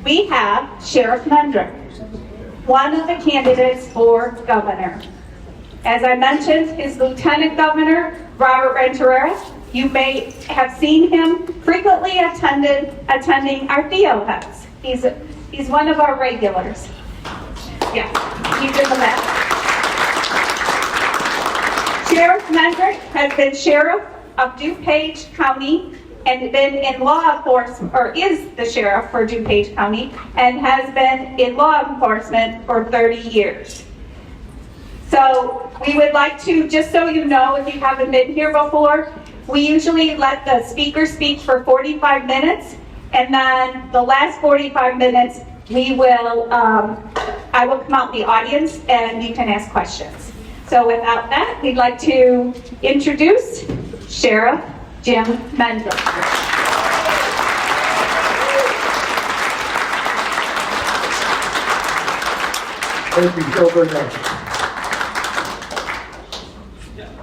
we have Sheriff Mendrick, one of the candidates for governor. As I mentioned, his Lieutenant Governor, Robert Renteria, you may have seen him frequently attending our Theo Huts. He's one of our regulars. Yes, he's in the back. Sheriff Mendrick has been sheriff of DuPage County and been in law enforcement, or is the sheriff for DuPage County, and has been in law enforcement for 30 years. So we would like to, just so you know, if you haven't been here before, we usually let the speaker speak for 45 minutes, and then the last 45 minutes, I will come out in the audience and you can ask questions. So without that, we'd like to introduce Sheriff Jim Mendrick. Thank you so very much.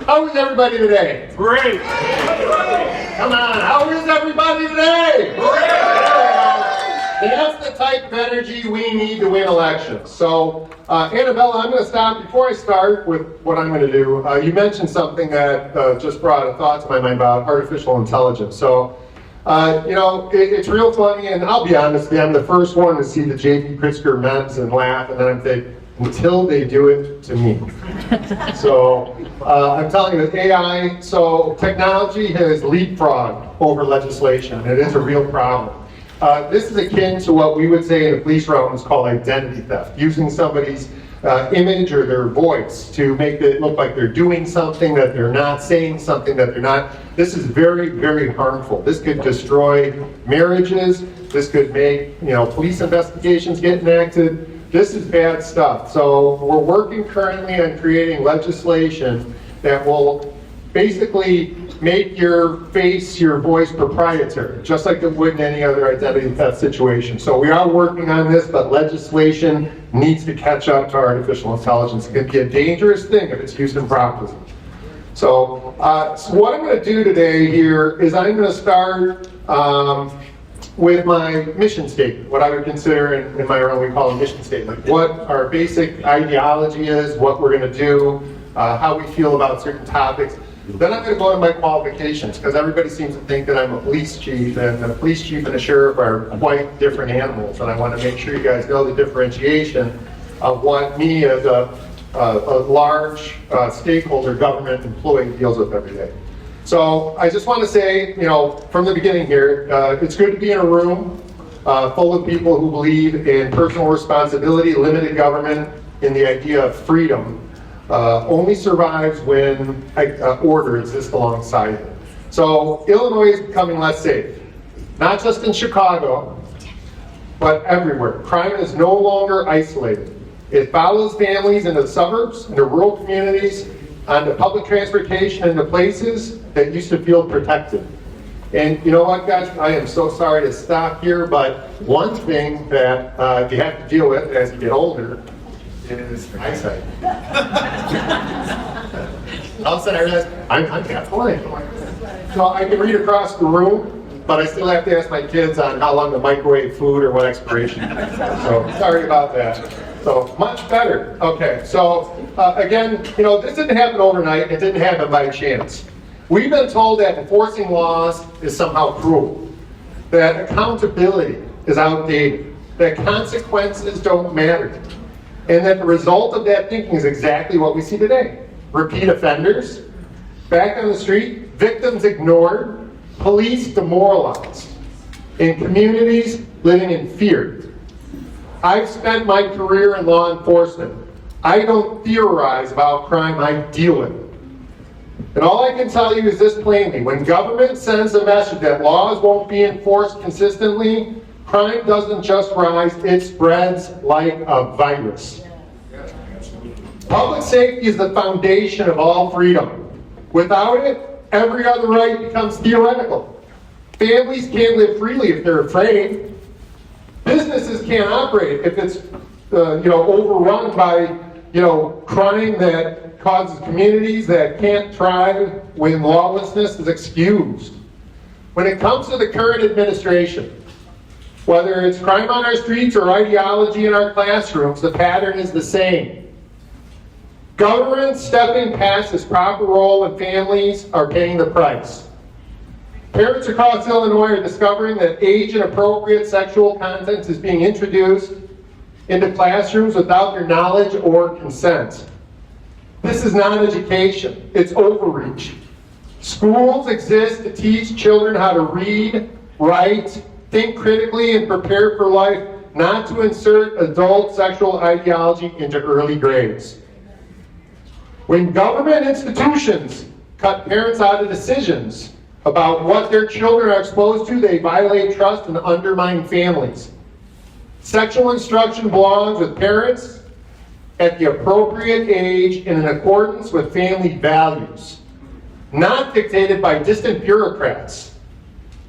How is everybody today? Great! Come on, how is everybody today? Great! And that's the type of energy we need to win elections. So, Annabella, I'm going to stop before I start with what I'm going to do. You mentioned something that just brought a thought to my mind about artificial intelligence. So, it's real funny, and I'll be honest, I'm the first one to see the J.P. Pritzker memes and laugh, and then I'm thinking, until they do it to me. So, I'm telling you, AI, so technology has leapfrogged over legislation. It is a real problem. This is akin to what we would say in the police realm is called identity theft, using somebody's image or their voice to make it look like they're doing something that they're not, saying something that they're not. This is very, very harmful. This could destroy marriages. This could make, police investigations get enacted. This is bad stuff. So we're working currently on creating legislation that will basically make your face, your voice proprietary, just like it would in any other identity theft situation. So we are working on this, but legislation needs to catch up to artificial intelligence. It can be a dangerous thing if it's used improperly. So what I'm going to do today here is I'm going to start with my mission statement, what I would consider in my realm we call a mission statement. What our basic ideology is, what we're going to do, how we feel about certain topics. Then I'm going to go to my qualifications, because everybody seems to think that I'm a police chief, and a police chief and a sheriff are quite different animals, and I want to make sure you guys know the differentiation of what me as a large stakeholder government employee deals with every day. So I just want to say, from the beginning here, it's good to be in a room full of people who believe in personal responsibility, limited government, and the idea of freedom. Only survives when order exists alongside it. So Illinois is becoming less safe, not just in Chicago, but everywhere. Crime is no longer isolated. It follows families into suburbs, into rural communities, onto public transportation, into places that used to feel protected. And you know what, guys? I am so sorry to stop here, but one thing that you have to deal with as you get older is eyesight. All of a sudden I realized I'm half blind. So I can read across the room, but I still have to ask my kids on how long to microwave food or what expiration. So sorry about that. So much better. Okay, so again, this didn't happen overnight. It didn't happen by chance. We've been told that enforcing laws is somehow cruel, that accountability is outdated, that consequences don't matter, and that the result of that thinking is exactly what we see today. Repeat offenders, back on the street, victims ignored, police demoralized, and communities living in fear. I've spent my career in law enforcement. I don't theorize about crime, I deal with it. And all I can tell you is this plainly: when government sends a message that laws won't be enforced consistently, crime doesn't just rise, it spreads like a virus. Public safety is the foundation of all freedom. Without it, every other right becomes theoretical. Families can't live freely if they're afraid. Businesses can't operate if it's overrun by crime that causes communities that can't thrive when lawlessness is excused. When it comes to the current administration, Whether it's crime on our streets or ideology in our classrooms, the pattern is the same. Government stepping past its proper role and families are paying the price. Parents across Illinois are discovering that age-inappropriate sexual content is being introduced into classrooms without their knowledge or consent. This is not education, it's overreach. Schools exist to teach children how to read, write, think critically, and prepare for life, not to insert adult sexual ideology into early grades. When government institutions cut parents out of decisions about what their children are exposed to, they violate trust and undermine families. Sexual instruction belongs with parents at the appropriate age and in accordance with family values, not dictated by distant bureaucrats.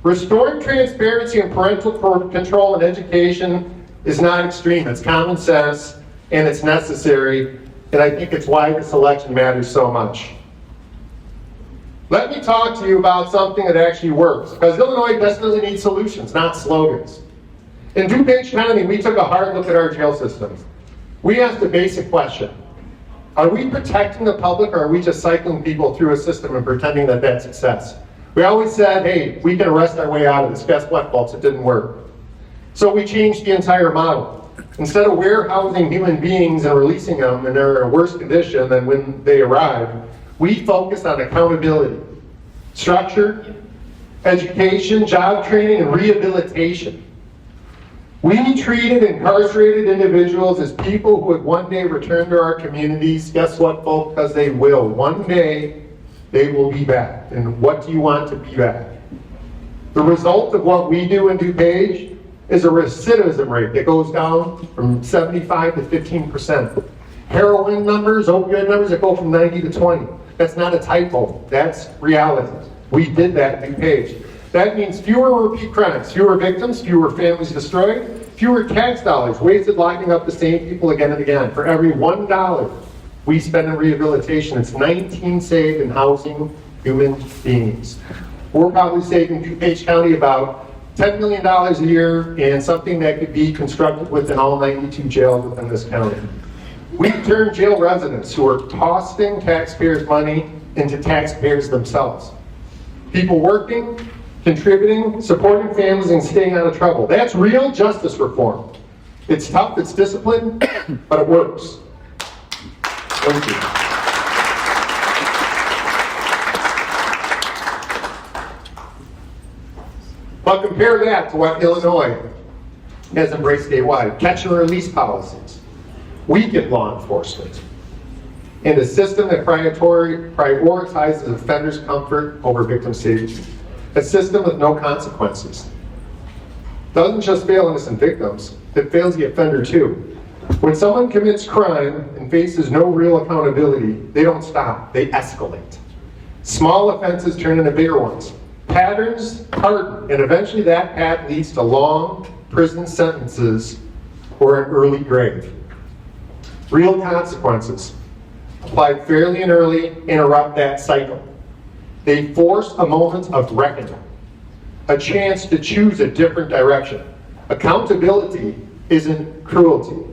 Restoring transparency and parental control in education is not extreme, it's common sense, and it's necessary, and I think it's why this election matters so much. Let me talk to you about something that actually works, because Illinois desperately needs solutions, not slogans. In DuPage County, we took a hard look at our jail systems. We asked a basic question. Are we protecting the public, or are we just cycling people through a system and pretending that that's success? We always said, hey, we can arrest our way out of this. Guess what, folks? It didn't work. So we changed the entire model. Instead of warehousing human beings and releasing them and they're in a worse condition than when they arrived, we focused on accountability, structure, education, job training, and rehabilitation. We treated incarcerated individuals as people who would one day return to our communities. Guess what, folks? Because they will. One day, they will be back. And what do you want to be back? The result of what we do in DuPage is a recidivism rate that goes down from 75 to 15%. Heroin numbers, opioid numbers that go from 90 to 20. That's not a typo. That's reality. We did that in DuPage. That means fewer repeat crimes, fewer victims, fewer families destroyed, fewer tax dollars wasted locking up the same people again and again. For every $1 we spend in rehabilitation, it's 19 saved in housing human beings. We're probably saving DuPage County about $10 million a year and something that could be constructed within all 92 jails within this county. We turn jail residents who are costing taxpayers money into taxpayers themselves. People working, contributing, supporting families, and staying out of trouble. That's real justice reform. It's tough, it's disciplined, but it works. Thank you. But compare that to what Illinois has embraced statewide. Catch and release policies, weakened law enforcement, and a system that prioritizes offenders' comfort over victim safety. A system with no consequences. Doesn't just fail innocent victims, it fails the offender too. When someone commits crime and faces no real accountability, they don't stop, they escalate. Small offenses turn into bigger ones. Patterns harden, and eventually that path leads to long prison sentences or an early grave. Real consequences, applied fairly and early, interrupt that cycle. They force a moment of reckoning, a chance to choose a different direction. Accountability isn't cruelty,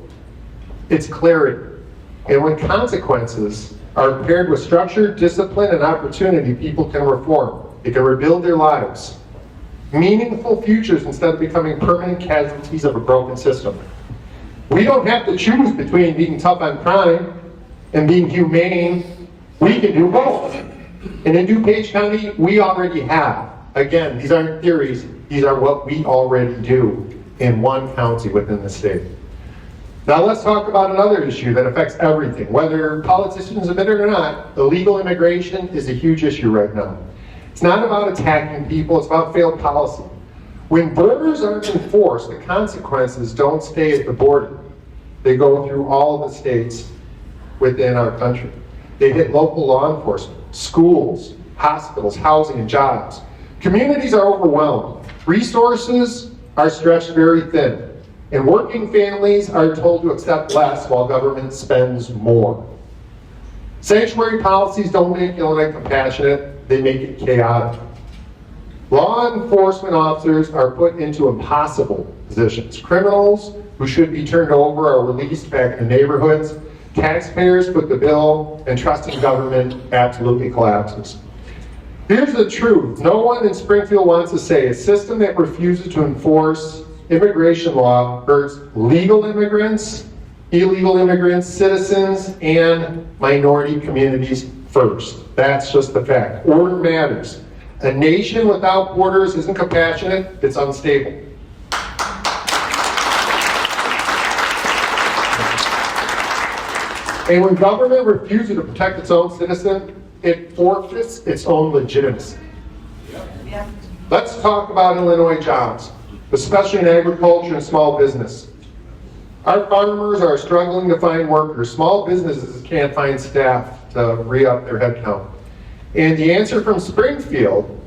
it's clarity. And when consequences are paired with structure, discipline, and opportunity, people can reform. They can rebuild their lives. Meaningful futures instead of becoming permanent casualties of a broken system. We don't have to choose between being tough on crime and being humane. We can do both. And in DuPage County, we already have. Again, these aren't theories, these are what we already do in one county within the state. Now let's talk about another issue that affects everything. Whether politicians admit it or not, illegal immigration is a huge issue right now. It's not about attacking people, it's about failed policy. When borders aren't enforced, the consequences don't stay at the border. They go through all of the states within our country. They hit local law enforcement, schools, hospitals, housing, and jobs. Communities are overwhelmed. Resources are stretched very thin. And working families are told to accept less while government spends more. Sanctuary policies don't make Illinois compassionate, they make it chaotic. Law enforcement officers are put into impossible positions. Criminals who should be turned over are released back in the neighborhoods. Taxpayers foot the bill, and trust in government absolutely collapses. Here's the truth. No one in Springfield wants to say a system that refuses to enforce immigration law hurts legal immigrants, illegal immigrants, citizens, and minority communities first. That's just the fact. Order matters. A nation without borders isn't compassionate, it's unstable. And when government refuses to protect its own citizen, it forfeits its own legitimacy. Let's talk about Illinois jobs, especially in agriculture and small business. Our farmers are struggling to find workers. Small businesses can't find staff to re-up their headcount. And the answer from Springfield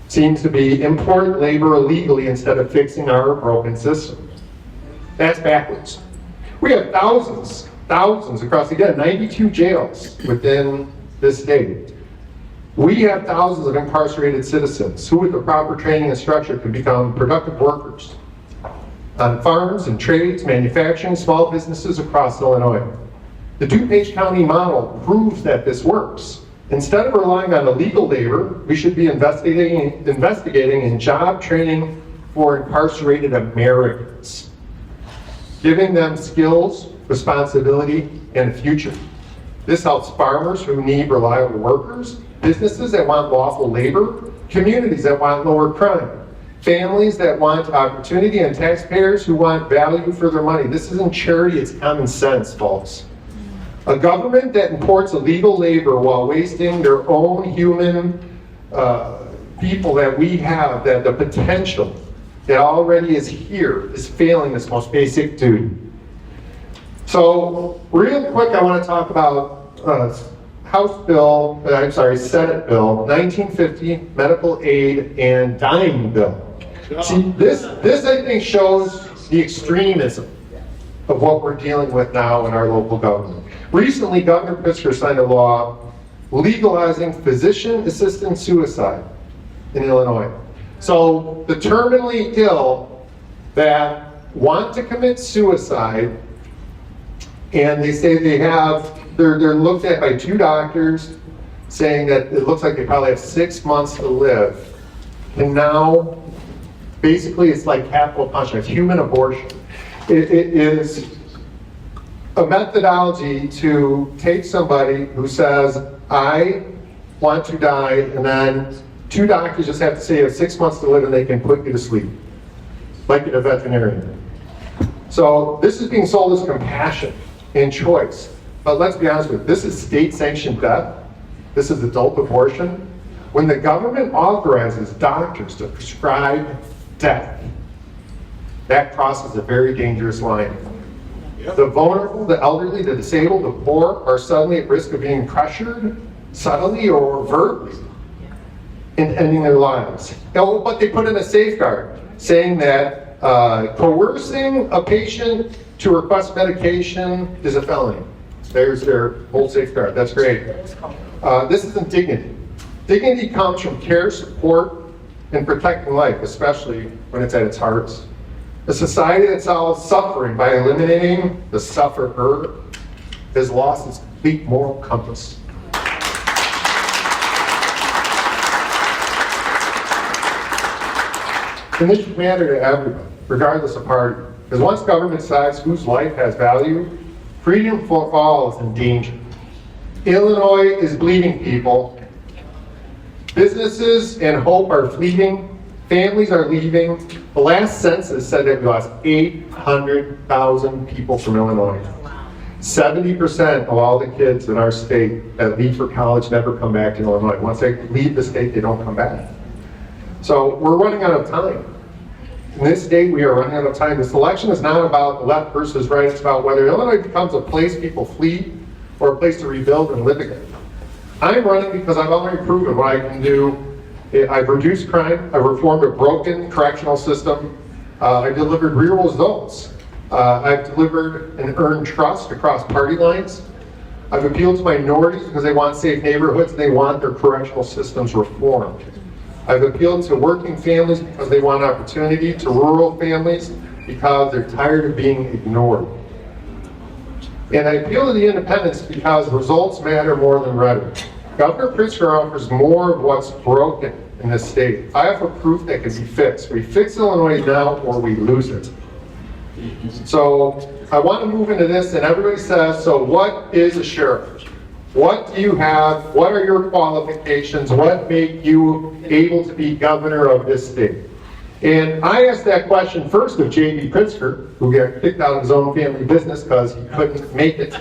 seems to be import labor illegally instead of fixing our broken system. That's backwards. We have thousands across the again, 92 jails within this state. We have thousands of incarcerated citizens who with the proper training and structure can become productive workers on farms and trades, manufacturing, small businesses across Illinois. The DuPage County model proves that this works. Instead of relying on illegal labor, we should be investigating in job training for incarcerated Americans, giving them skills, responsibility, and a future. This helps farmers who need reliable workers, businesses that want lawful labor, communities that want lower crime, families that want opportunity, and taxpayers who want value for their money. This isn't charity, it's common sense, folks. A government that imports illegal labor while wasting their own human people that we have, that the potential that already is here, is failing this most basic duty. So, real quick, I want to talk about Senate Bill 1950, Medical Aid and Dying Bill. See, this I think shows the extremism of what we're dealing with now in our local government. Recently, Governor Pritzker signed a law legalizing physician-assisted suicide in Illinois. So the terminally ill that want to commit suicide, and they say they're looked at by 2 doctors saying that it looks like they probably have 6 months to live. And now, basically it's like capital punishment, it's human abortion. It is a methodology to take somebody who says, I want to die, and then 2 doctors just have to say you have 6 months to live and they can put you to sleep, like a veterinarian. So this is being sold as compassion and choice. But let's be honest with you, this is state-sanctioned death. This is adult abortion. When the government authorizes doctors to prescribe death, that crosses a very dangerous line. The vulnerable, the elderly, the disabled, the poor are suddenly at risk of being pressured, subtly or overtly, in ending their lives. But they put in a safeguard saying that coercing a patient to request medication is a felony. There's their whole safeguard. That's great. This isn't dignity. Dignity comes from care, support, and protecting life, especially when it's at its heart. A society that solves suffering by eliminating the sufferer has lost its complete moral compass. And this should matter to everybody, regardless of party. Because once government decides whose life has value, freedom for all is in danger. Illinois is bleeding, people. Businesses and hope are fleeting. Families are leaving. The last census said that we lost 800,000 people from Illinois. 70% of all the kids in our state that leave for college never come back to Illinois. Once they leave the state, they don't come back. So we're running out of time. In this state, we are running out of time. This election is not about the left versus right. It's about whether Illinois becomes a place people flee or a place to rebuild and live again. I'm running because I've already proven what I can do. I've reduced crime. I've reformed a broken correctional system. I've delivered real results. I've delivered and earned trust across party lines. I've appealed to minorities because they want safe neighborhoods. They want their correctional systems reformed. I've appealed to working families because they want opportunity, to rural families because they're tired of being ignored. And I appeal to the independents because results matter more than rhetoric. Governor Pritzker offers more of what's broken in this state. I offer proof that can be fixed. We fix Illinois now or we lose it. So I want to move into this, and everybody says, so what is a sheriff? What do you have? What are your qualifications? What make you able to be governor of this state? And I asked that question first of J.B. Pritzker, who got kicked out of his own family business because he couldn't make it.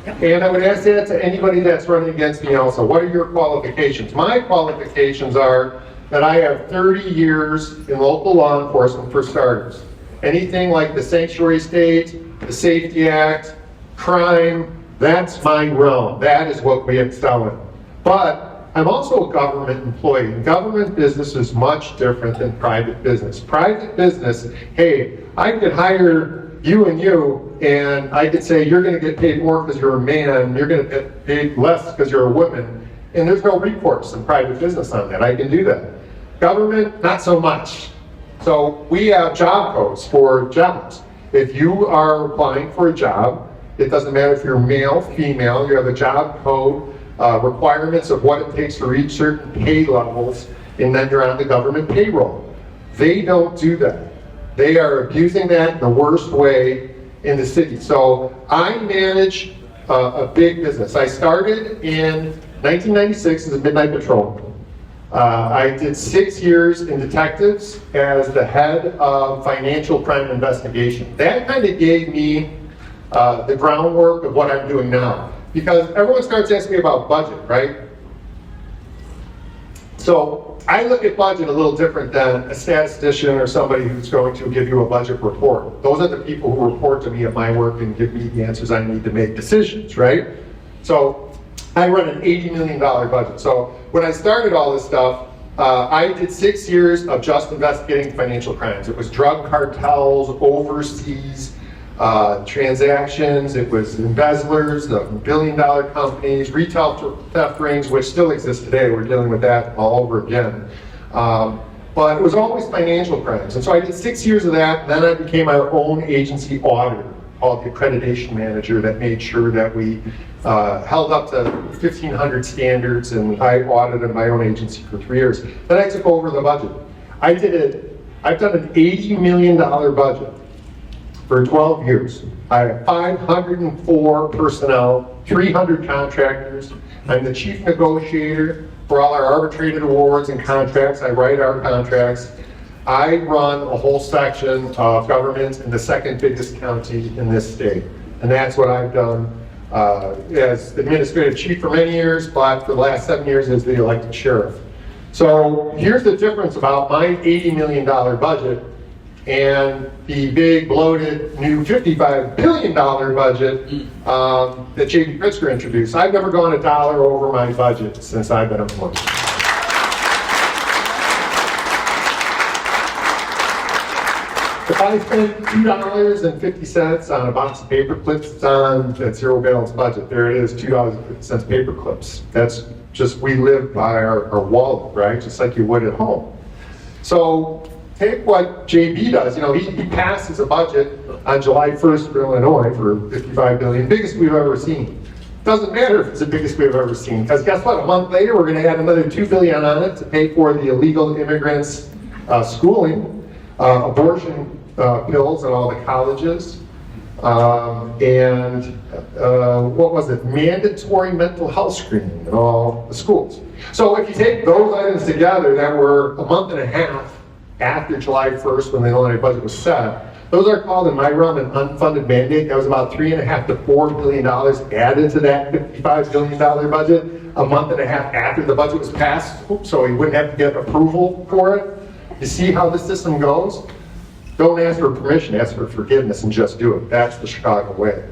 And I would ask that to anybody that's running against me also. What are your qualifications? My qualifications are that I have 30 years in local law enforcement, for starters. Anything like the Sanctuary State, the Safety Act, crime, that's my realm. That is what we excel in. But I'm also a government employee, and government business is much different than private business. Private business, hey, I could hire you, and I could say you're going to get paid more because you're a man, you're going to get paid less because you're a woman, and there's no recourse in private business on that. I can do that. Government, not so much. So we have job codes for jobs. If you are applying for a job, it doesn't matter if you're male, female, you have a job code, requirements of what it takes to reach certain pay levels, and then you're on the government payroll. They don't do that. They are abusing that in the worst way in the city. So I manage a big business. I started in 1996 as a midnight patrolman. I did 6 years in detectives as the head of financial crime investigation. That kind of gave me the groundwork of what I'm doing now. Because everyone starts asking me about budget, right? So I look at budget a little different than a statistician or somebody who's going to give you a budget report. Those are the people who report to me at my work and give me the answers I need to make decisions, right? So I run an $80 million budget. So when I started all this stuff, I did 6 years of just investigating financial crimes. It was drug cartels, overseas transactions, it was embezzlers, the billion-dollar companies, retail theft rings, which still exist today. We're dealing with that all over again. But it was always financial crimes. And so I did 6 years of that, and then I became our own agency auditor, called the accreditation manager, that made sure that we held up to 1,500 standards, and I audited my own agency for 3 years. Then I took over the budget. I've done an $80 million budget for 12 years. I have 504 personnel, 300 contractors. I'm the chief negotiator for all our arbitrated awards and contracts. I write our contracts. I run a whole section of government in the second biggest county in this state. And that's what I've done as administrative chief for many years, but for the last 7 years as the elected sheriff. So here's the difference about my $80 million budget and the big, bloated, new $55 billion budget that J.B. Pritzker introduced. I've never gone $1 over my budget since I've been employed. If I spend $2.50 on a box of paper clips, it's on that zero balance budget. There it is, $2.50 paper clips. That's just, we live by our wallet, right? Just like you would at home. So take what JB does. You know, he passes a budget on July 1st for Illinois for $55 billion, biggest we've ever seen. Doesn't matter if it's the biggest we've ever seen, because guess what? A month later, we're going to add another $2 billion on it to pay for the illegal immigrants' schooling, abortion pills at all the colleges, and what was it? Mandatory mental health screening in all the schools. So if you take those items together that were a month and a half after July 1st when the Illinois budget was set, those are called in my realm an unfunded mandate. That was about $3.5 to $4 billion added to that $55 billion budget a month and a half after the budget was passed, so he wouldn't have to get approval for it. You see how the system goes? Don't ask for permission, ask for forgiveness and just do it. That's the Chicago way.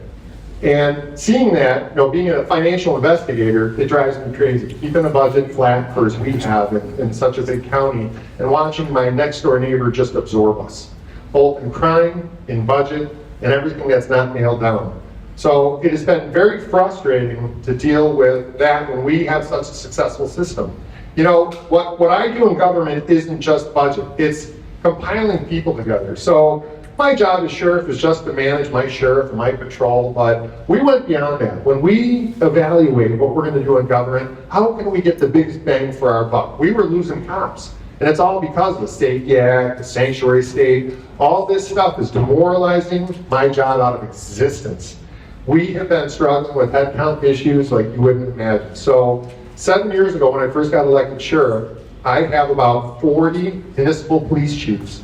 And seeing that, you know, being a financial investigator, it drives me crazy. Keeping the budget flat for as we have in such a big county, and watching my next door neighbor just absorb us, both in crime, in budget, and everything that's not nailed down. So it has been very frustrating to deal with that when we have such a successful system. You know, what I do in government isn't just budget, it's compiling people together. So my job as sheriff is just to manage my sheriff and my patrol, but we went beyond that. When we evaluate what we're gonna do in government, how can we get the biggest bang for our buck? We were losing cops. And it's all because of the Safety Act, the Sanctuary State, all this stuff is demoralizing my job out of existence. We have been struggling with headcount issues like you wouldn't imagine. So 7 years ago, when I first got elected sheriff, I have about 40 municipal police chiefs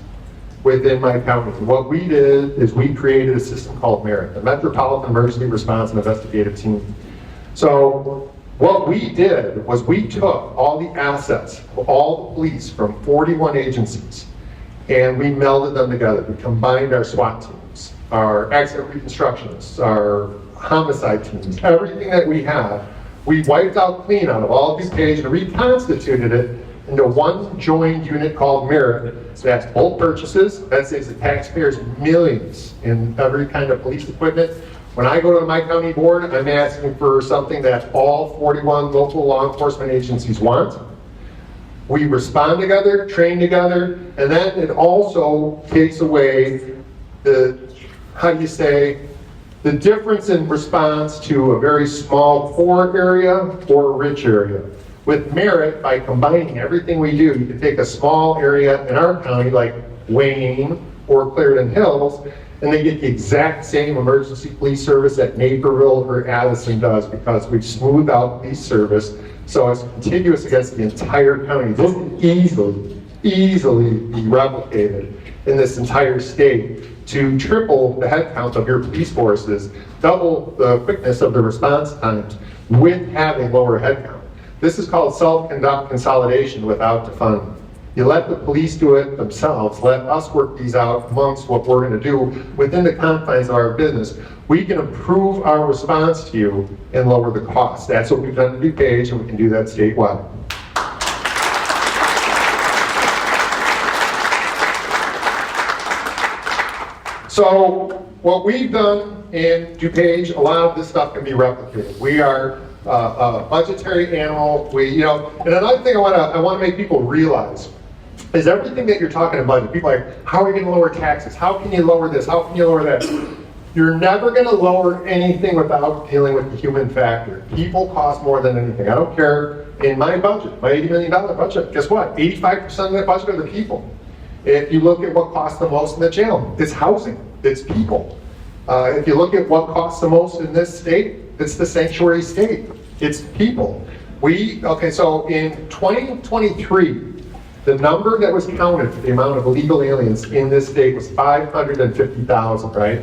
within my county. And what we did is we created a system called MERIT, the Metropolitan Emergency Response and Investigative Team. So what we did was we took all the assets of all the police from 41 agencies and we melded them together. We combined our SWAT teams, our accident reconstructionists, our homicide teams, everything that we have. We wiped out clean out of all of these pages and reconstituted it into one joined unit called MERIT. So that's bulk purchases, that saves the taxpayers millions in every kind of police equipment. When I go to my county board, I'm asking for something that all 41 local law enforcement agencies want. We respond together, train together, and then it also takes away the, how do you say, the difference in response to a very small poor area or a rich area. With MERIT, by combining everything we do, you can take a small area in our county like Wayne or Clarendon Hills, and they get the exact same emergency police service that Naperville or Addison does because we've smoothed out police service so it's contiguous against the entire county. This can easily be replicated in this entire state to triple the headcount of your police forces, double the quickness of the response times with having lower headcount. This is called self-conduct consolidation without defunding. You let the police do it themselves. Let us work these out amongst what we're going to do within the confines of our business. We can improve our response to you and lower the cost. That's what we've done at DuPage, and we can do that statewide. So what we've done in DuPage, a lot of this stuff can be replicated. We are a budgetary animal. And another thing I want to make people realize is everything that you're talking about, people are like, how are you going to lower taxes? How can you lower this? How can you lower that? You're never going to lower anything without dealing with the human factor. People cost more than anything. I don't care. In my budget, my $80 million budget, guess what? 85% of that budget are the people. If you look at what costs the most in the jail, it's housing, it's people. If you look at what costs the most in this state, it's the sanctuary state, it's people. So in 2023, the number that was counted for the amount of illegal aliens in this state was 550,000, right?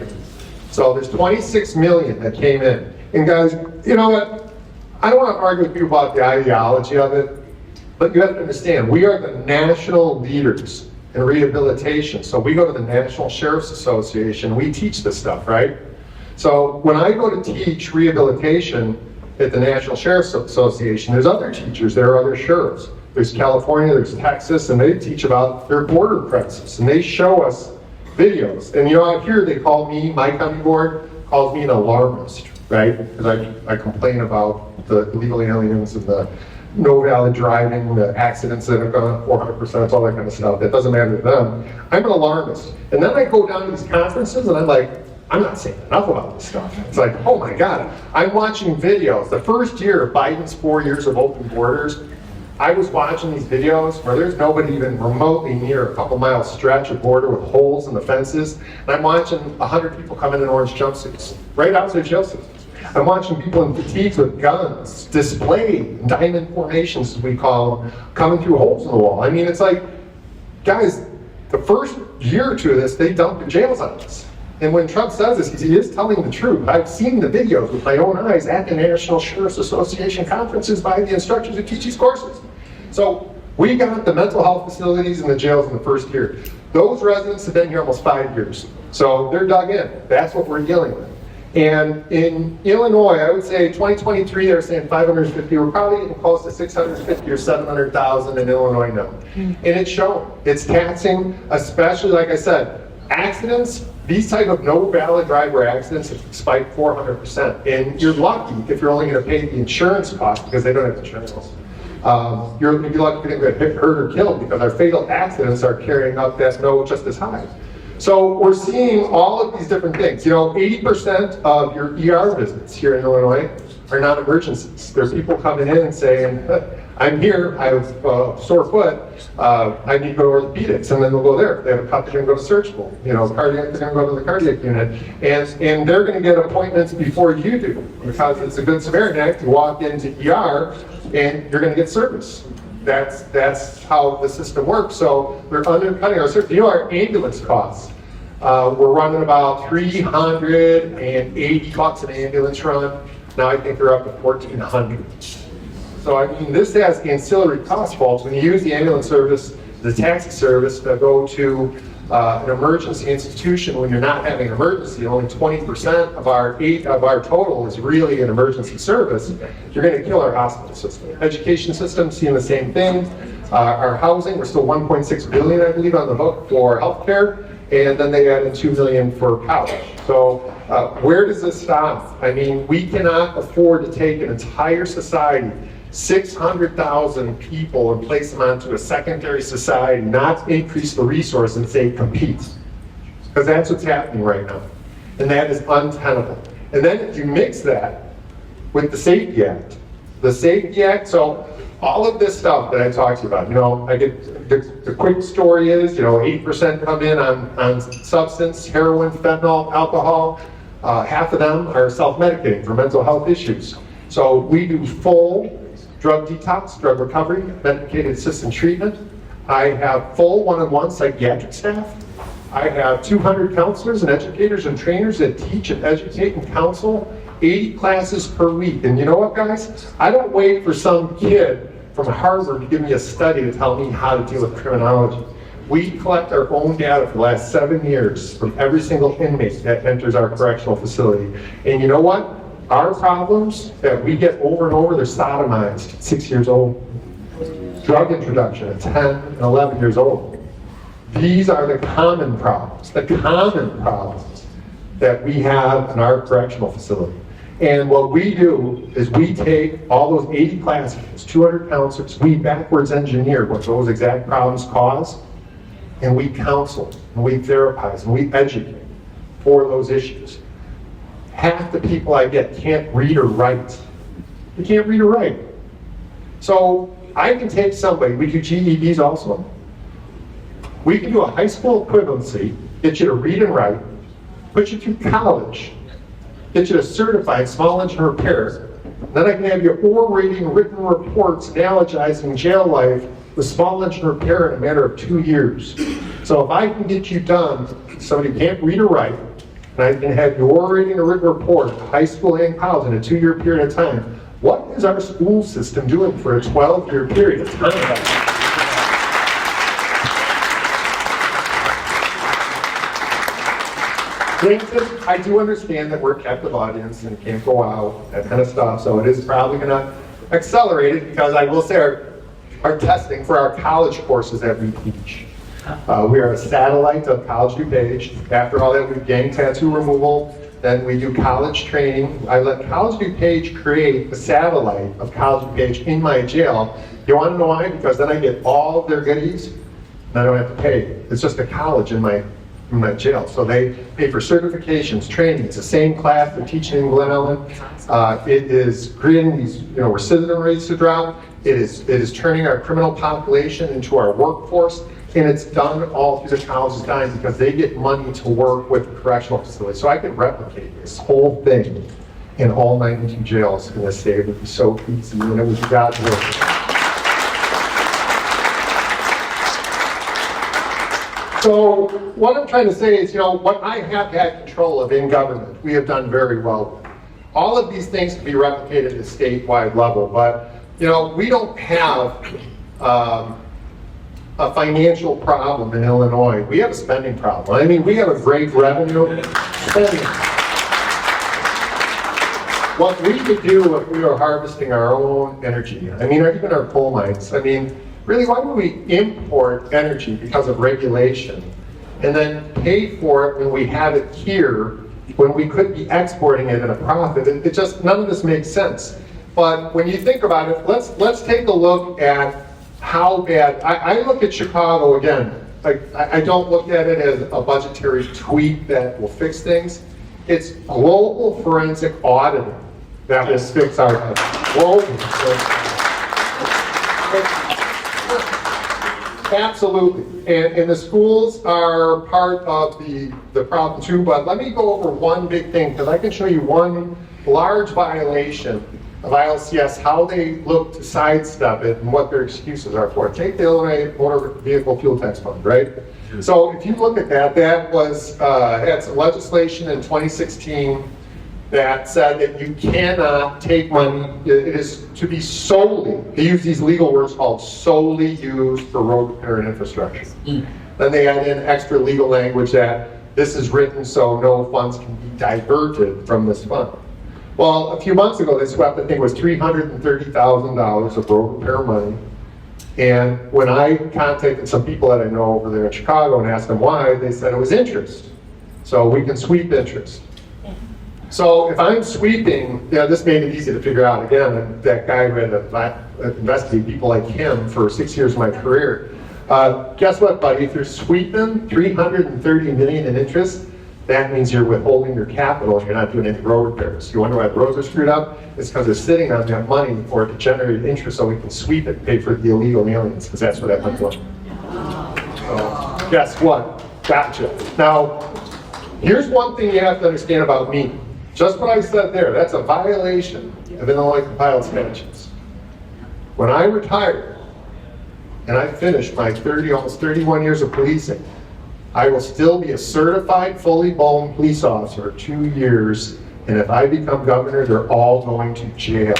So there's 26 million that came in. And guys, you know what? I don't want to argue with people about the ideology of it, but you have to understand, we are the national leaders in rehabilitation. So we go to the National Sheriff's Association, we teach this stuff, right? So when I go to teach rehabilitation at the National Sheriff's Association, there's other teachers, there are other sheriffs. There's California, there's Texas, and they teach about their border crisis, and they show us videos. And out here they call me, my county board calls me an alarmist, right? Because I complain about the illegal aliens and the no valid driving, the accidents that have gone up 400%, all that kind of stuff. That doesn't matter to them. I'm an alarmist. And then I go down to these conferences and I'm like, I'm not saying enough about this stuff. It's like, oh my God, I'm watching videos. The first year of Biden's 4 years of open borders, I was watching these videos where there's nobody even remotely near a couple mile stretch of border with holes in the fences. And I'm watching 100 people come in orange jumpsuits, right outside jail systems. I'm watching people in fatigues with guns, displayed diamond formations, as we call them, coming through holes in the wall. I mean, it's like, guys, the first year or two of this, they dumped the jails on us. And when Trump says this, he is telling the truth. I've seen the videos with my own eyes at the National Sheriff's Association conferences by the instructors who teach these courses. So we got the mental health facilities and the jails in the first year. Those residents have been here almost 5 years. So they're dug in. That's what we're dealing with. And in Illinois, I would say 2023, they're saying 550. We're probably getting close to 650 or 700,000 in Illinois now. And it's showing. It's taxing, especially, like I said, accidents. These type of no valid driver accidents have spiked 400%. And you're lucky if you're only going to pay the insurance cost because they don't have insurance. you're going to be lucky to get hurt or killed because our fatal accidents are carrying up that note just as high. So we're seeing all of these different things. 80% of your ER visits here in Illinois are not emergencies. There's people coming in and saying, I'm here, I have a sore foot, I need to go to orthopedics, and then they'll go there. If they have a cut, they're going to go to surgical. Cardiac, they're going to go to the cardiac unit. And they're going to get appointments before you do, because it's a Good Samaritan Act. You walk into ER, and you're going to get service. That's how the system works. So they're undercutting our service. Our ambulance costs. We're running about $380 an ambulance run. Now I think they're up to $1,400. So I mean, this has ancillary costs, folks. When you use the ambulance service, the taxi service to go to an emergency institution when you're not having an emergency, only 20% of our total is really an emergency service. You're going to kill our hospital system. Education system, seeing the same thing. Our housing, we're still $1.6 billion, I believe, on the hook for healthcare, and then they added $2 million for college. So where does this stop? I mean, we cannot afford to take an entire society, 600,000 people, and place them onto a secondary society, not increase the resource and say compete. Because that's what's happening right now. And that is untenable. And then if you mix that with the Safety Act, so all of this stuff that I talked to you about, I get the quick story is, 80% come in on substance, heroin, fentanyl, alcohol. Half of them are self-medicating for mental health issues. So we do full drug detox, drug recovery, medicated assisted treatment. I have full one-on-one psychiatric staff. I have 200 counselors and educators and trainers that teach and educate and counsel 80 classes per week. And you know what, guys? I don't wait for some kid from Harvard to give me a study to tell me how to deal with criminology. We collect our own data for the last 7 years from every single inmate that enters our correctional facility. And you know what? Our problems that we get over and over, they're sodomized at 6 years old. Drug introduction at 10 and 11 years old. These are the common problems that we have in our correctional facility. And what we do is we take all those 80 classes, 200 counselors, we backwards engineer what those exact problems cause, and we counsel, and we therapize, and we educate for those issues. Half the people I get can't read or write. They can't read or write. So I can take somebody, we do GEDs also. We can do a high school equivalency, get you to read and write, put you through college, get you to certified small engine repair. Then I can have you orating written reports analogizing jail life with small engine repair in a matter of 2 years. So if I can get you done, somebody who can't read or write, and I can have you orating a written report, high school and college, in a 2-year period of time, what is our school system doing for a 12-year period of time? Granted, I do understand that we're a captive audience and can't go out, that kind of stuff, so it is probably going to accelerate it, because I will say our testing for our college courses that we teach. We are a satellite of College DuPage. After all that, we do gang tattoo removal, then we do college training. I let College DuPage create a satellite of College DuPage in my jail. You want to know why? Because then I get all of their goodies, and I don't have to pay. It's just a college in my jail. So they pay for certifications, training. It's the same class they're teaching in Glen Ellen. It is creating these, recidivism rates to drop. It is turning our criminal population into our workforce, and it's done all through the college's dime because they get money to work with the correctional facility. So I could replicate this whole thing in all 92 jails in this state. It would be so easy, and it would be God's work. So what I'm trying to say is, what I have had control of in government, we have done very well. All of these things can be replicated at a statewide level, but we don't have a financial problem in Illinois. We have a spending problem. I mean, we have a great revenue spending. What we could do if we were harvesting our own energy, or even our coal mines, really, why would we import energy because of regulation and then pay for it when we have it here, when we could be exporting it at a profit? It just, none of this makes sense. But when you think about it, let's take a look at how bad, I look at Chicago again, like I don't look at it as a budgetary tweak that will fix things. It's global forensic auditing that will fix our budget. Global. Absolutely, and the schools are part of the problem too, but let me go over one big thing, because I can show you one large violation of ILCS, how they look to sidestep it and what their excuses are for it. Take the Illinois Motor Vehicle Fuel Tax Fund, right? So if you look at that, that was, that's legislation in 2016 that said that you cannot take money, it is to be solely, they use these legal words called solely used for road repair and infrastructure. Then they add in extra legal language that this is written so no funds can be diverted from this fund. Well, a few months ago, they swept, I think it was $330,000 of road repair money. And when I contacted some people that I know over there in Chicago and asked them why, they said it was interest. So we can sweep interest. So if I'm sweeping, this made it easy to figure out. Again, that guy who had to investigate people like him for 6 years of my career. Guess what, buddy? If you're sweeping $330 million in interest, that means you're withholding your capital and you're not doing any road repairs. You wonder why the roads are screwed up? It's because they're sitting on that money for it to generate interest so we can sweep it and pay for the illegal aliens, because that's where that money's going. So, guess what? Gotcha. Now, here's one thing you have to understand about me. Just what I said there, that's a violation of Illinois compiled statutes. When I retired and I finished my almost 31 years of policing, I will still be a certified, fully blown police officer 2 years, and if I become governor, they're all going to jail.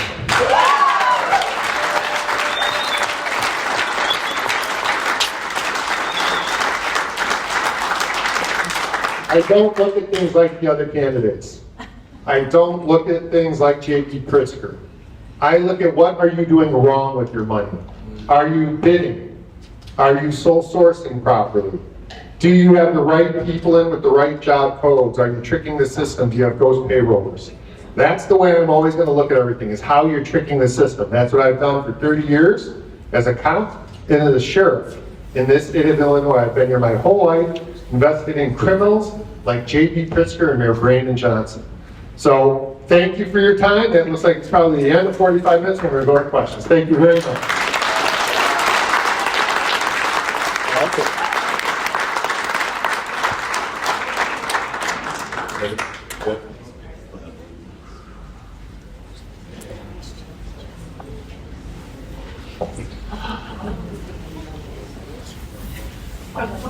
I don't look at things like the other candidates. I don't look at things like J.P. Pritzker. I look at what are you doing wrong with your money. Are you bidding? Are you sole sourcing properly? Do you have the right people in with the right job codes? Are you tricking the system? Do you have ghost payrollers? That's the way I'm always going to look at everything, is how you're tricking the system. That's what I've done for 30 years as a cop and as a sheriff in this state of Illinois. I've been here my whole life investigating criminals like J.P. Pritzker and Mayor Brandon Johnson. So thank you for your time. That looks like it's probably the end of 45 minutes. We're going to go to questions. Thank you very much.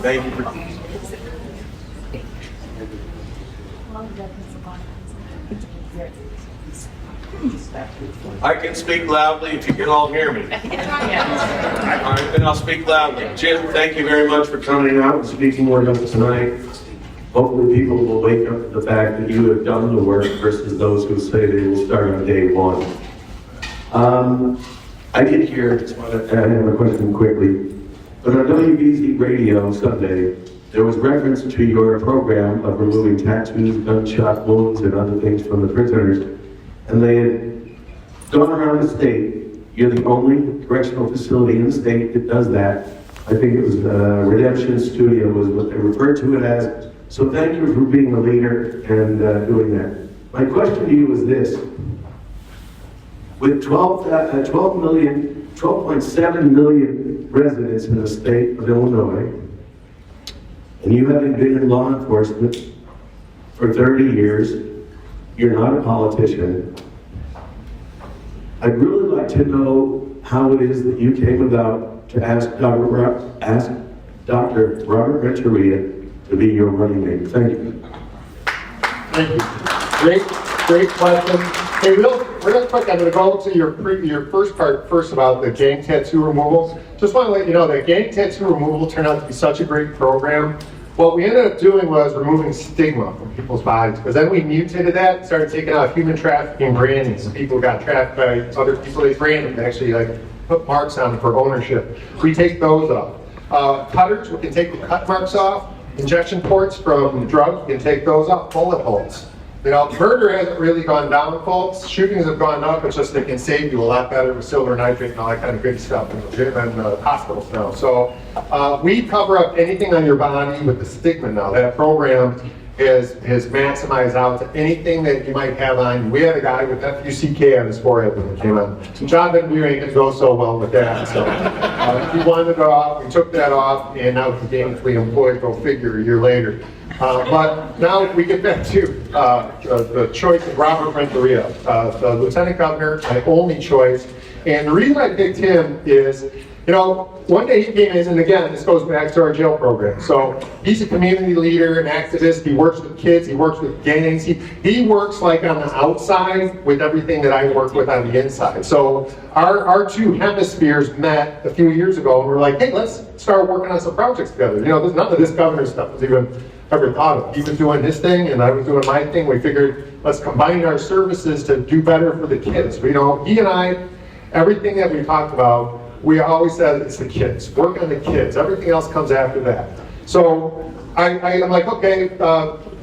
Thank you. I can speak loudly if you can all hear me. All right, then I'll speak loudly. Jim, thank you very much for coming out and speaking with us tonight. Hopefully people will wake up to the fact that you have done the work versus those who say they will start on day one. I did hear, I have a question quickly, but on WBZ Radio Sunday, there was reference to your program of removing tattoos, gunshot wounds, and other things from the prisoners. And they had gone around the state. You're the only correctional facility in the state that does that. I think it was Redemption Studio was what they referred to it as. So thank you for being the leader and doing that. My question to you is this. With 12.7 million residents in the state of Illinois, and you having been in law enforcement for 30 years, you're not a politician. I'd really like to know how it is that you came about to ask Dr. Robert Renteria to be your running mate. Thank you. Thank you. Great question. Hey, real quick, I'm going to go to your first part first about the gang tattoo removal. Just want to let you know that gang tattoo removal turned out to be such a great program. What we ended up doing was removing stigma from people's bodies, because then we mutated that and started taking out human trafficking branding. So people got trafficked by other people, they brand them, actually put marks on them for ownership. We take those off. Cutters, we can take the cut marks off. Injection ports from drugs, you can take those off. Bullet holes. You know, murder hasn't really gone down, folks. Shootings have gone up. It's just they can save you a lot better with silver nitrate and all that kind of good stuff in hospitals now. So we cover up anything on your body with the stigma now. That program is maximized out to anything that you might have on you. We had a guy with FUCK on his forehead when he came on. John didn't didn't go so well with that. So he wanted it off. We took that off, and now he's gainfully employed. Go figure, a year later. But now we get back to the choice of Robert Renteria, the Lieutenant Governor, my only choice. And the reason I picked him is, you know, one day he came in, and again, this goes back to our jail program. So he's a community leader, an activist. He works with kids. He works with gangs. He works like on the outside with everything that I work with on the inside. So our two hemispheres met a few years ago, and we're like, hey, let's start working on some projects together. You know, none of this governor stuff was even ever thought of. He was doing his thing, and I was doing my thing. We figured, let's combine our services to do better for the kids. You know, he and I, everything that we talked about, we always said it's the kids. Work on the kids. Everything else comes after that. So I'm like, okay,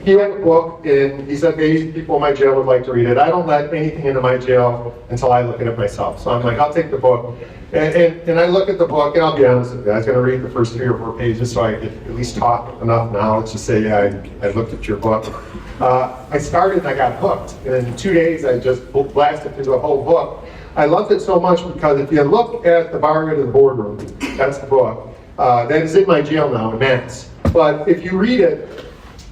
he had a book, and he said maybe people in my jail would like to read it. I don't let anything into my jail until I look at it myself. So I'm like, I'll take the book. And I look at the book, and I'll be honest with you, I was going to read the first 3 or 4 pages so I could at least talk enough knowledge to say, yeah, I looked at your book. I started and I got hooked. And in 2 days, I just blasted through the whole book. I loved it so much because if you look at the bar end of the boardroom, that's the book. That is in my jail now, in Mass. But if you read it,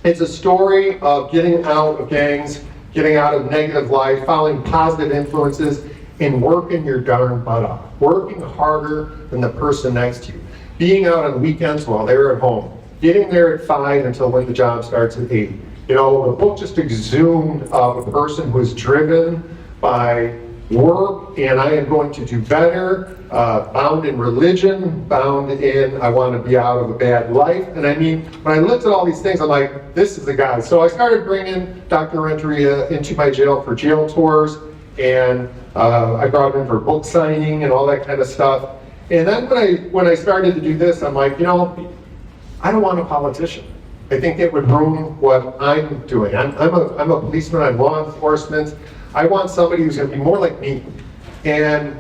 it's a story of getting out of gangs, getting out of negative life, following positive influences, and working your darn butt off. Working harder than the person next to you. Being out on weekends while they're at home. Getting there at 5 until when the job starts at 8. You know, the book just exhumed of a person who is driven by work, and I am going to do better, bound in religion, bound in I want to be out of a bad life. And I mean, when I looked at all these things, I'm like, this is the guy. So I started bringing Dr. Renteria into my jail for jail tours, and I brought him in for book signing and all that kind of stuff. And then when I started to do this, I'm like, you know, I don't want a politician. I think it would ruin what I'm doing. I'm a policeman, I'm law enforcement. I want somebody who's going to be more like me. And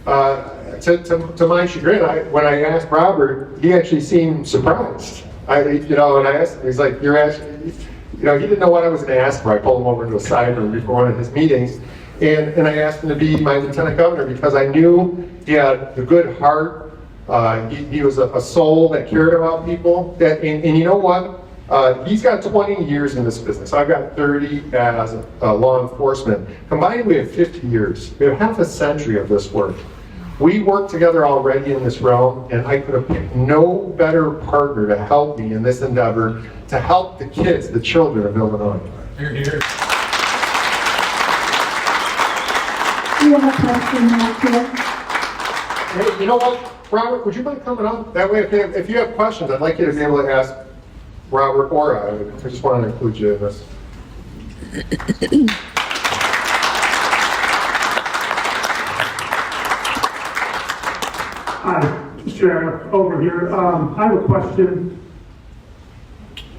to my chagrin, when I asked Robert, he actually seemed surprised. And I asked him, he's like, you're actually, he didn't know what I was going to ask for. I pulled him over into a side room before one of his meetings. And I asked him to be my lieutenant governor because I knew he had a good heart. He was a soul that cared about people. And you know what? He's got 20 years in this business. I've got 30 as law enforcement. Combined, we have 50 years. We have half a century of this work. We work together already in this realm, and I could have picked no better partner to help me in this endeavor to help the kids, the children of Illinois. Here, here. You have a question now, Chair? Hey, you know what, Robert, would you mind coming up? That way, if you have questions, I'd like you to be able to ask Robert or I just wanted to include you in this. Hi, Sheriff, over here. I have a question.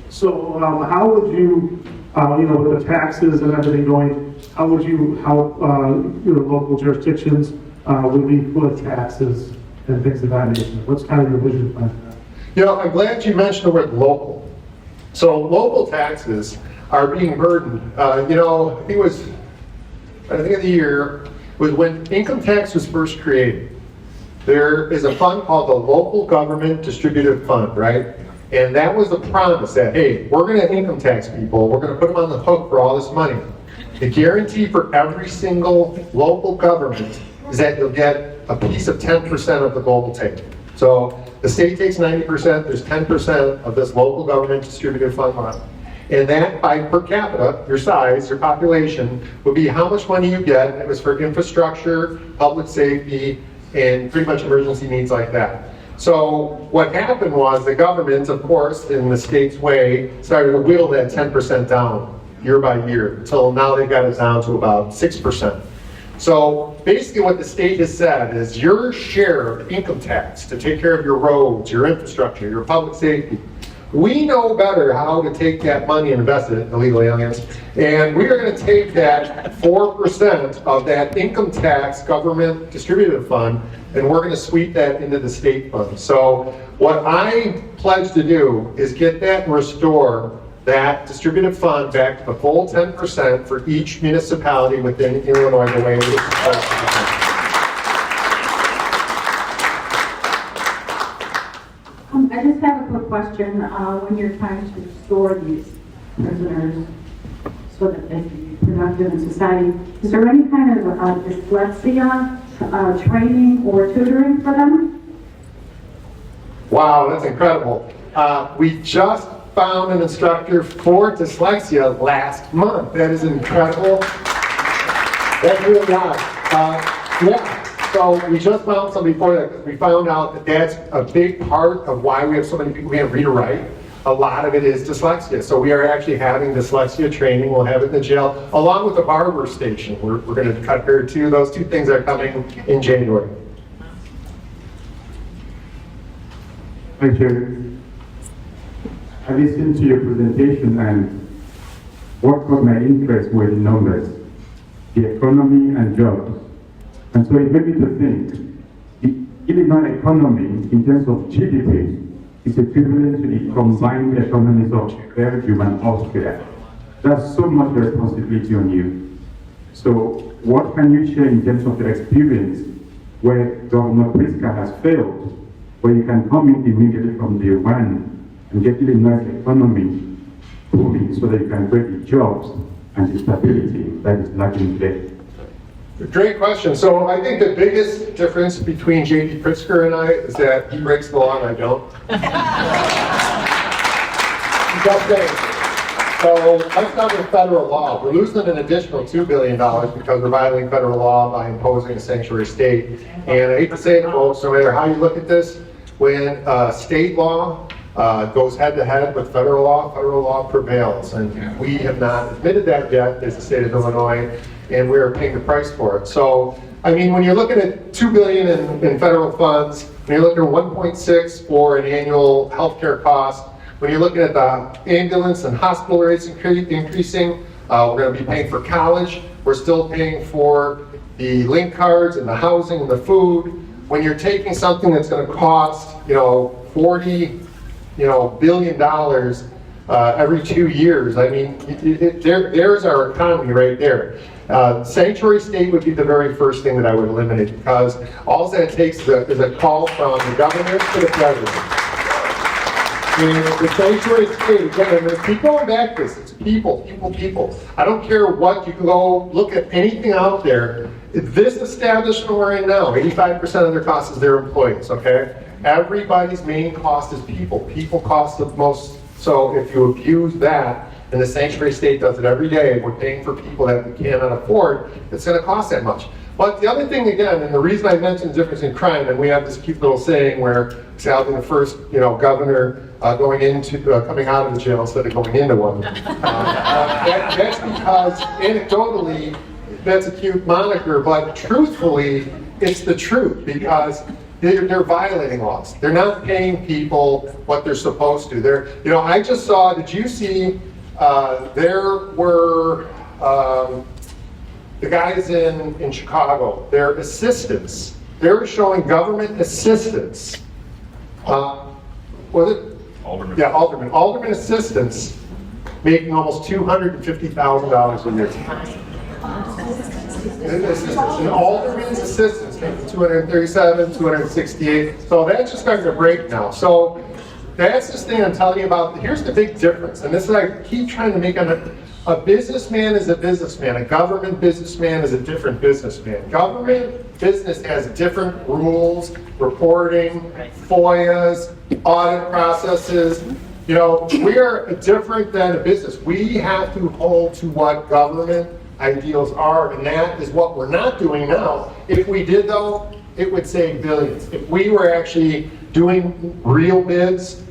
So, how would you, with the taxes and everything going, how would you help local jurisdictions with taxes and things of that nature? What's kind of your vision plan for that? I'm glad you mentioned the word local. So local taxes are being burdened. I think of the year was when income tax was first created. There is a fund called the Local Government Distributive Fund, right? And that was the promise that, hey, we're going to income tax people. We're going to put them on the hook for all this money. The guarantee for every single local government is that you'll get a piece of 10% of the global take. So the state takes 90%, there's 10% of this local government distributed fund money. And that by per capita, your size, your population, would be how much money you get. It was for infrastructure, public safety, and pretty much emergency needs like that. So what happened was the government, of course, in the state's way, started to whittle that 10% down year by year until now they've got it down to about 6%. So basically what the state has said is your share of income tax to take care of your roads, your infrastructure, your public safety, We know better how to take that money and invest it in illegal aliens, and we are going to take that 4% of that income tax government distributed fund, and we're going to sweep that into the state fund. So what I pledge to do is get that and restore that distributed fund back to the full 10% for each municipality within Illinois the way it is supposed to be. I just have a quick question. When you're trying to restore these prisoners so that they can be productive in society, is there any kind of dyslexia training or tutoring for them? Wow, that's incredible. We just found an instructor for dyslexia last month. That is incredible. That's really nice. Yeah. So we just found somebody for that because we found out that that's a big part of why we have so many people who can't read or write. A lot of it is dyslexia. So we are actually having dyslexia training. We'll have it in the jail, along with the barber station. We're going to cut hair too. Those two things are coming in January. Thank you. I listened to your presentation, and what caught my interest were the numbers, the economy and jobs. And so it made me to think, the Illinois economy in terms of GDP is equivalent to the combined economies of Belgium and Austria. That's so much responsibility on you. So what can you share in terms of your experience where Governor Pritzker has failed, where you can come in immediately from day one and get Illinois economy booming so that you can create the jobs and the stability that is lacking today? Great question. So I think the biggest difference between J.D. Pritzker and I is that he breaks the law and I don't. Just saying. So let's start with federal law. We're losing an additional $2 billion because we're violating federal law by imposing a sanctuary state. And I hate to say it, folks, no matter how you look at this, when state law goes head to head with federal law prevails. And we have not admitted that yet as the state of Illinois, and we are paying the price for it. So, I mean, when you're looking at $2 billion in federal funds, when you're looking at 1.6 for an annual healthcare cost, when you're looking at the ambulance and hospital rates increasing, we're going to be paying for college. We're still paying for the link cards and the housing and the food. When you're taking something that's going to cost, $40 billion every 2 years, I mean, there's our economy right there. Sanctuary state would be the very first thing that I would eliminate, because all that takes is a call from the governor to the president. And the sanctuary state, again, and keep going back to this, it's people. I don't care what, you can go look at anything out there. This establishment we're in now, 85% of their cost is their employees, okay? Everybody's main cost is people. People cost the most. So if you abuse that, and the sanctuary state does it every day, we're paying for people that we cannot afford, it's going to cost that much. But the other thing, again, and the reason I mentioned the difference in crime, and we have this cute little saying where Sal being the first, governor coming out of the jail instead of going into one. That's because anecdotally, that's a cute moniker, but truthfully, it's the truth, because they're violating laws. They're not paying people what they're supposed to. I just saw, did you see, there were the guys in Chicago, their assistants, they were showing government assistants. Was it? Alderman. Yeah, alderman. Alderman assistants making almost $250,000 a year. Assistants, and alderman's assistants making 237, 268. So that's just starting to break now. So that's this thing I'm telling you about. Here's the big difference, and this is I keep trying to make a businessman is a businessman. A government businessman is a different businessman. Government business has different rules, reporting, FOIAs, audit processes. We are different than a business. We have to hold to what government ideals are, and that is what we're not doing now. If we did, though, it would save billions. If we were actually doing real bids,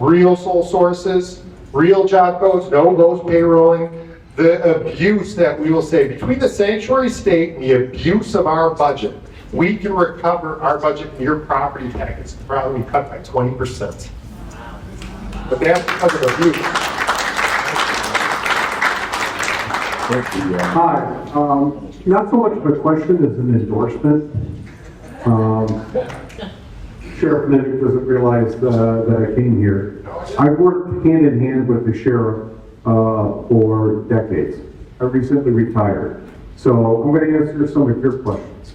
real sole sources, real job codes, no low payrolling, the abuse that we will save between the sanctuary state and the abuse of our budget, we can recover our budget in your property taxes probably cut by 20%. but that's because of abuse. Hi, not so much of a question as an endorsement. Sheriff Mendrick doesn't realize that I came here. I've worked hand in hand with the sheriff for decades. I recently retired. So I'm going to answer some of your questions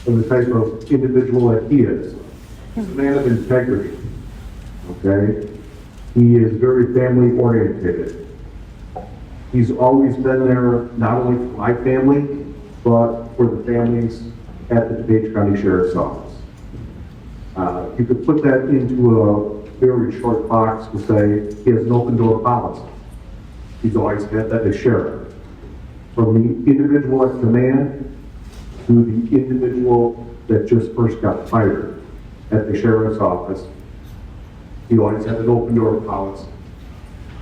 of the type of individual that he is. He's a man of integrity, okay? He is very family oriented. He's always been there, not only for my family, but for the families at the DuPage County Sheriff's Office. You could put that into a very short box to say he has an open door policy. He's always had that as sheriff. From the individual at command to the individual that just first got fired at the sheriff's office, he always had an open door policy.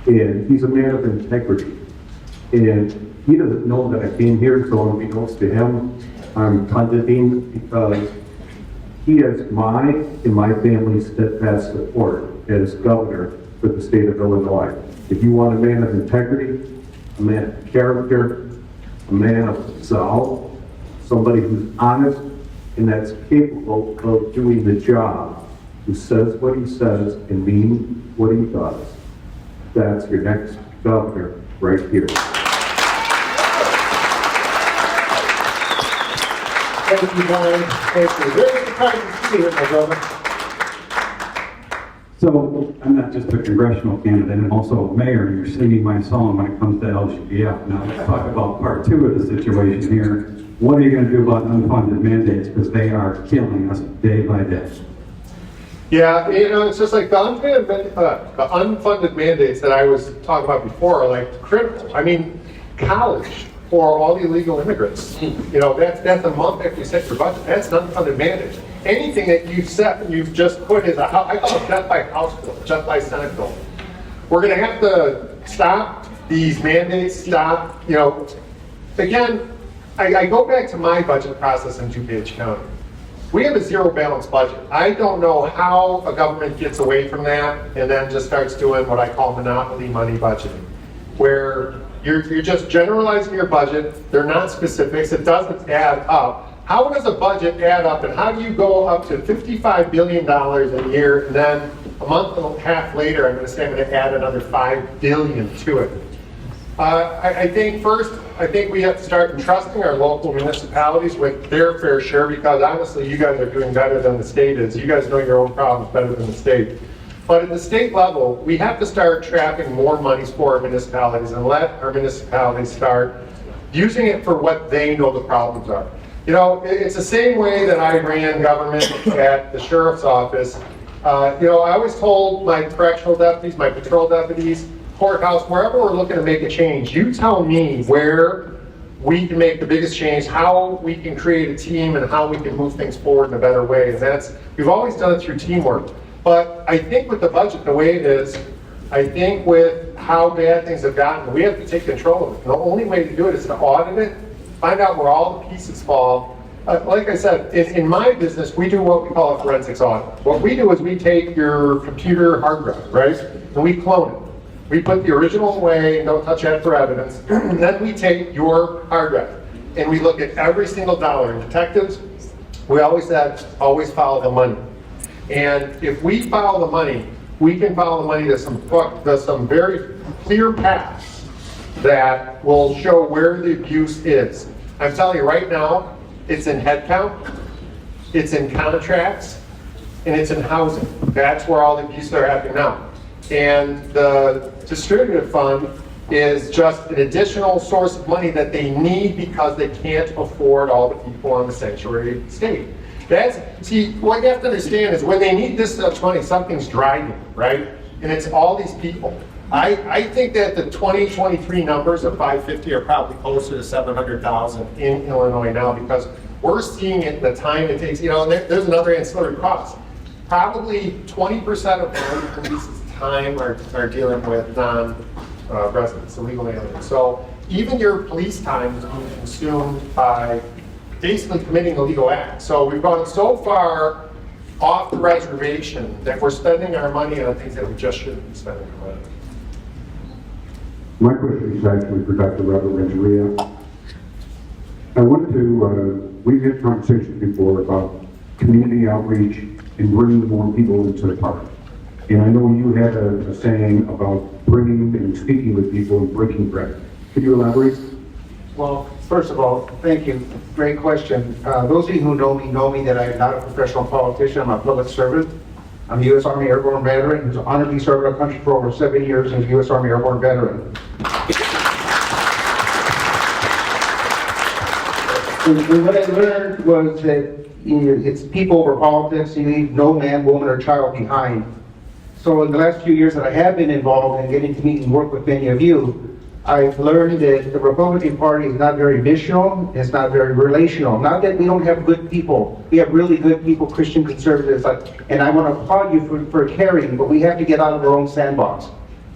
And he's a man of integrity. And he doesn't know that I came here, so unbeknownst to him, I'm punting because he has my and my family's steadfast support as governor for the state of Illinois. If you want a man of integrity, a man of character, a man of resolve, somebody who's honest and that's capable of doing the job, who says what he says and means what he does, that's your next governor right here. Thank you, Brian. Thank you. Very surprised to see you, my brother. So I'm not just a congressional candidate, I'm also a mayor, and you're singing my song when it comes to LGBF. Now let's talk about part two of the situation here. What are you going to do about unfunded mandates? Because they are killing us day by day. Yeah, you know, it's just like the unfunded mandates that I was talking about before are like critical. I mean, college for all the illegal immigrants. You know, that's a month after you set your budget. That's an unfunded mandate. Anything that you've set, you've just put as a, I call it death by House bill, death by Senate bill. We're going to have to stop these mandates, stop, you know. Again, I go back to my budget process in DuPage County. We have a zero balance budget. I don't know how a government gets away from that and then just starts doing what I call monopoly money budgeting, where you're just generalizing your budget. They're not specifics. It doesn't add up. How does a budget add up, and how do you go up to $55 billion a year, and then a month and a half later, I'm going to say I'm going to add another $5 billion to it? I think first, we have to start entrusting our local municipalities with their fair share, because honestly, you guys are doing better than the state is. You guys know your own problems better than the state. But at the state level, we have to start trapping more monies for our municipalities and let our municipalities start using it for what they know the problems are. You know, it's the same way that I ran government at the sheriff's office. You know, I always told my correctional deputies, my patrol deputies, courthouse, wherever we're looking to make a change, you tell me where we can make the biggest change, how we can create a team, and how we can move things forward in a better way. And we've always done it through teamwork. But I think with the budget the way it is, I think with how bad things have gotten, we have to take control of it. And the only way to do it is to audit it, find out where all the pieces fall. Like I said, in my business, we do what we call a forensics audit. What we do is we take your computer hard drive, right, and we clone it. We put the original away and don't touch that for evidence. And then we take your hard drive and we look at every single dollar. And detectives, we always said, always follow the money. And if we follow the money, we can follow the money to some very clear paths that will show where the abuse is. I'm telling you right now, it's in headcount, it's in contracts, and it's in housing. That's where all the abuses are happening now. And the distributive fund is just an additional source of money that they need because they can't afford all the people on the sanctuary state. See, what you have to understand is when they need this much money, something's driving, right? And it's all these people. I think that the 2023 numbers of 550 are probably closer to 700,000 in Illinois now, because we're seeing it in the time it takes. You know, and there's another ancillary cost. Probably 20% of the police's time are dealing with non-residents, illegal aliens. So even your police time is being consumed by basically committing illegal acts. So we've gone so far off the reservation that we're spending our money on things that we just shouldn't be spending our money on. My question is actually for Dr. Robert Renteria. I wanted to, we've had conversations before about community outreach and bringing more people into the park. And I know you had a saying about bringing and speaking with people and breaking bread. Could you elaborate? Well, first of all, thank you. Great question. Those of you who know me that I am not a professional politician. I'm a public servant. I'm a U.S. Army Airborne veteran who's honorably served our country for over 7 years as a U.S. Army Airborne veteran. And what I learned was that it's people over politics. You leave no man, woman, or child behind. So in the last few years that I have been involved in getting to meet and work with many of you, I've learned that the Republican Party is not very missional, it's not very relational. Not that we don't have good people. We have really good people, Christian conservatives, and I want to applaud you for caring, but we have to get out of our own sandbox,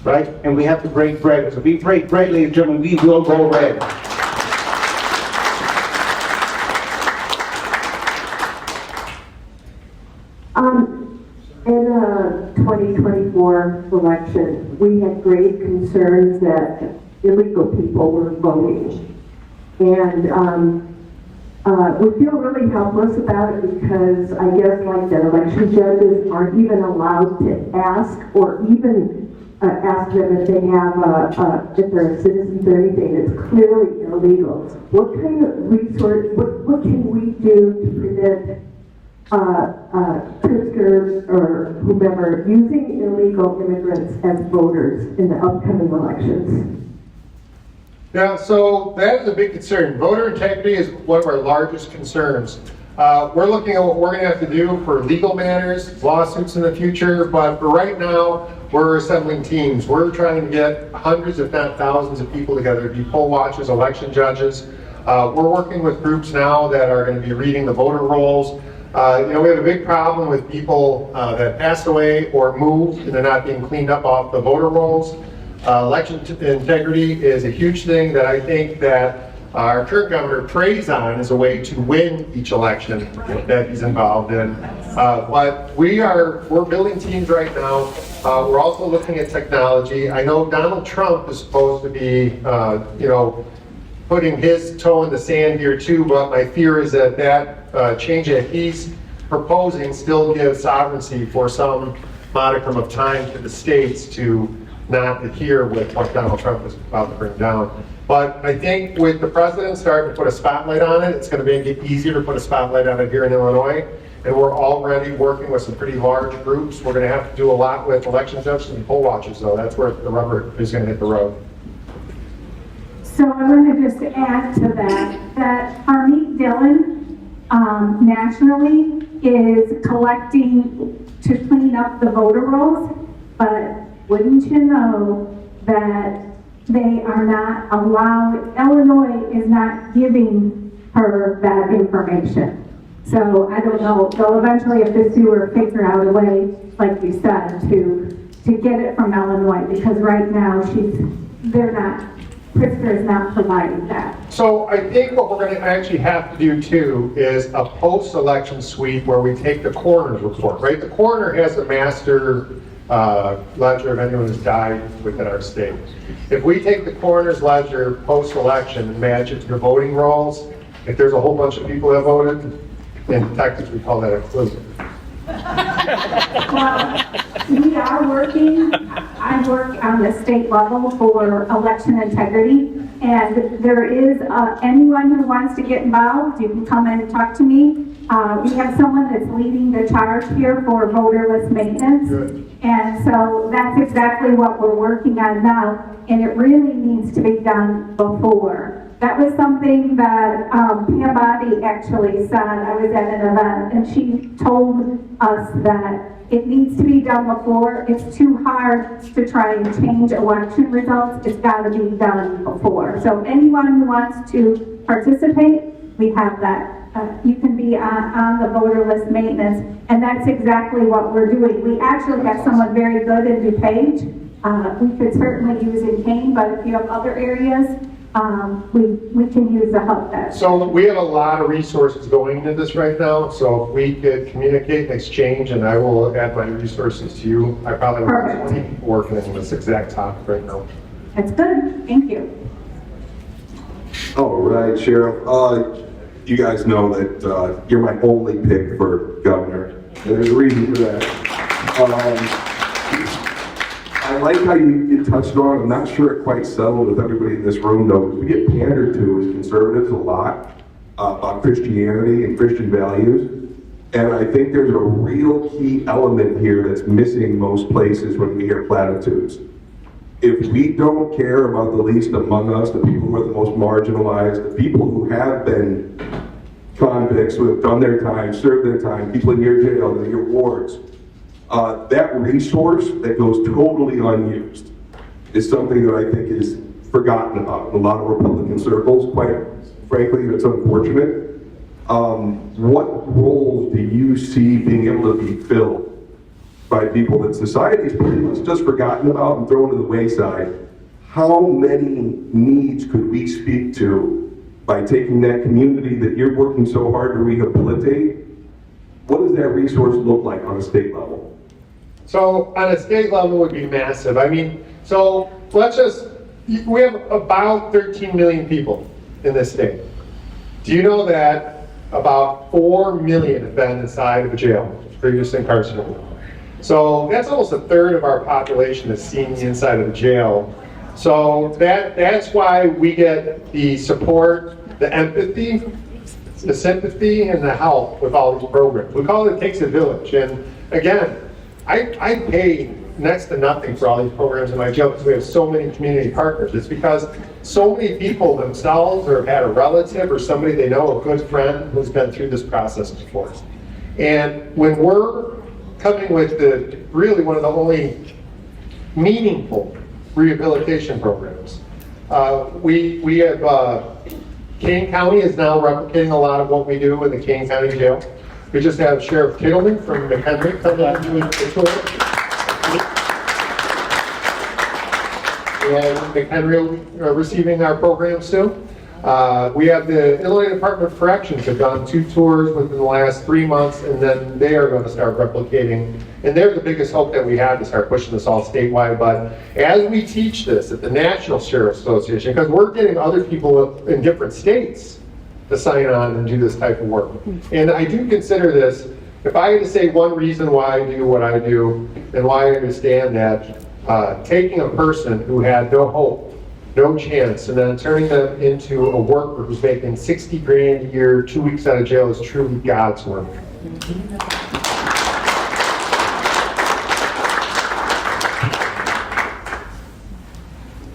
right? And we have to break bread. So if we break bread, ladies and gentlemen, we will go red. In the 2024 election, we had great concerns that illegal people were voting. And we feel really helpless about it because I guess like the election judges aren't even allowed to ask or even ask them if they have, if they're citizens or anything. It's clearly illegal. What kind of resource, what can we do to prevent prisoners or whomever using illegal immigrants as voters in the upcoming elections? Yeah, so that is a big concern. Voter integrity is one of our largest concerns. We're looking at what we're going to have to do for legal matters, lawsuits in the future, but for right now, we're assembling teams. We're trying to get hundreds, if not thousands of people together to be poll watchers, election judges. We're working with groups now that are going to be reading the voter rolls. We have a big problem with people that passed away or moved and they're not being cleaned up off the voter rolls. Election integrity is a huge thing that I think that our current governor preys on as a way to win each election that he's involved in. But we're building teams right now. We're also looking at technology. I know Donald Trump is supposed to be, putting his toe in the sand here too, but my fear is that change that he's proposing still gives sovereignty for some modicum of time to the states to not adhere with what Donald Trump is about to bring down. But I think with the president starting to put a spotlight on it, it's going to make it easier to put a spotlight on it here in Illinois. And we're already working with some pretty large groups. We're going to have to do a lot with election judges and poll watchers, though. That's where the rubber is going to hit the road. So I want to just add to that Harmeet Dillon nationally is collecting to clean up the voter rolls, but wouldn't you know that they are not allowed, Illinois is not giving her that information. So I don't know, they'll eventually have to sue or figure out a way, like you said, to get it from Illinois, because right now Pritzker is not providing that. So I think what we're going to actually have to do too is a post-election sweep where we take the coroner's report, right? The coroner has a master ledger of anyone who's died within our state. If we take the coroner's ledger post-election and match it to the voting rolls, if there's a whole bunch of people that voted, in Texas we call that a clue. Well, we are working, I work on the state level for election integrity, and there is anyone who wants to get involved, you can come in and talk to me. We have someone that's leading the charge here for voterless maintenance. Good. And so that's exactly what we're working on now, and it really needs to be done before. That was something that Pam Bondi actually said. I was at an event, and she told us that it needs to be done before. It's too hard to try and change election results. It's got to be done before. So anyone who wants to participate, we have that. You can be on the voter list maintenance, and that's exactly what we're doing. We actually have someone very good in DuPage. We could certainly use in Kane, but if you have other areas, we can use the help desk. So we have a lot of resources going into this right now, so if we could communicate and exchange, and I will add my resources to you. I probably have Perfect. 20 people working on this exact topic right now. That's good, thank you. All right, Sheriff. You guys know that you're my only pick for governor. And there's a reason for that. I like how you touched on, I'm not sure it quite settled with everybody in this room though, because we get pandered to as conservatives a lot about Christianity and Christian values. And I think there's a real key element here that's missing most places when we hear platitudes. If we don't care about the least among us, the people who are the most marginalized, the people who have been convicts, who have done their time, served their time, people in your jail, in your wards, that resource that goes totally unused is something that I think is forgotten about in a lot of Republican circles. Quite frankly, it's unfortunate. What roles do you see being able to be filled by people that society's pretty much just forgotten about and thrown to the wayside? How many needs could we speak to by taking that community that you're working so hard to rehabilitate? What does that resource look like on a state level? So on a state level it would be massive. I mean, so we have about 13 million people in this state. Do you know that about 4 million have been inside of a jail, previously incarcerated? So that's almost a third of our population that's seen the inside of a jail. So that's why we get the support, the empathy, the sympathy, and the help with all these programs. We call it Takes a Village. And again, I pay next to nothing for all these programs in my jail because we have so many community partners. It's because so many people themselves or have had a relative or somebody they know, a good friend who's been through this process before. And when we're coming with really one of the only meaningful rehabilitation programs, we have, Kane County is now replicating a lot of what we do in the Kane County Jail. We just have Sheriff Kittleman from Mendrick come down to the tour. And McHenry receiving our program soon. We have the Illinois Department of Corrections have done 2 tours within the last 3 months, and then they are going to start replicating. And they're the biggest hope that we have to start pushing this all statewide. But as we teach this at the National Sheriff's Association, because we're getting other people in different states to sign on and do this type of work. And I do consider this, if I had to say one reason why I do what I do, and why I understand that, taking a person who had no hope, no chance, and then turning them into a worker who's making 60 grand a year, 2 weeks out of jail is truly God's work.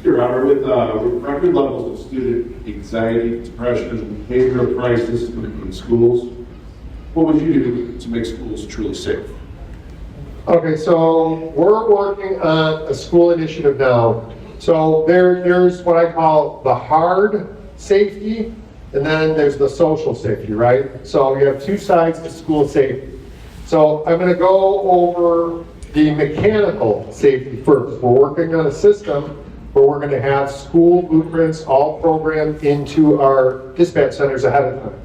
Your Honor, with record levels of student anxiety, depression, behavioral crisis in schools, what would you do to make schools truly safe? Okay, so we're working on a school initiative now. So there's what I call the hard safety, and then there's the social safety, right? So you have 2 sides to school safety. So I'm going to go over the mechanical safety first. We're working on a system where we're going to have school blueprints all programmed into our dispatch centers ahead of time.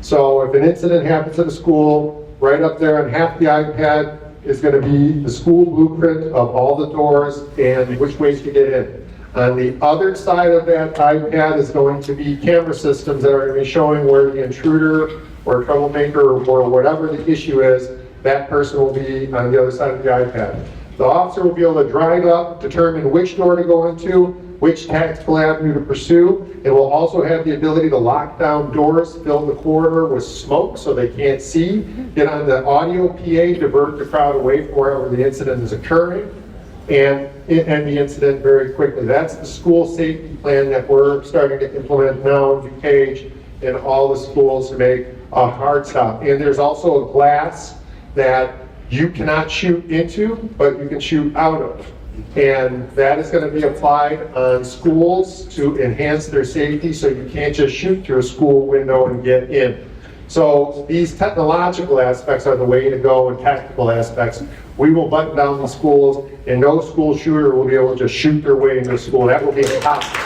So if an incident happens at a school, right up there on half the iPad is going to be the school blueprint of all the doors and which ways to get in. On the other side of that iPad is going to be camera systems that are going to be showing where the intruder or troublemaker or whatever the issue is, that person will be on the other side of the iPad. The officer will be able to drive up, determine which door to go into, which tactical avenue to pursue. It will also have the ability to lock down doors, fill the corridor with smoke so they can't see, get on the audio PA, divert the crowd away from wherever the incident is occurring, and end the incident very quickly. That's the school safety plan that we're starting to implement now in DuPage in all the schools to make a hard stop. And there's also a glass that you cannot shoot into, but you can shoot out of. And that is going to be applied on schools to enhance their safety, so you can't just shoot through a school window and get in. So these technological aspects are the way to go, and tactical aspects. We will button down the schools, and no school shooter will be able to just shoot their way into the school. That will be impossible.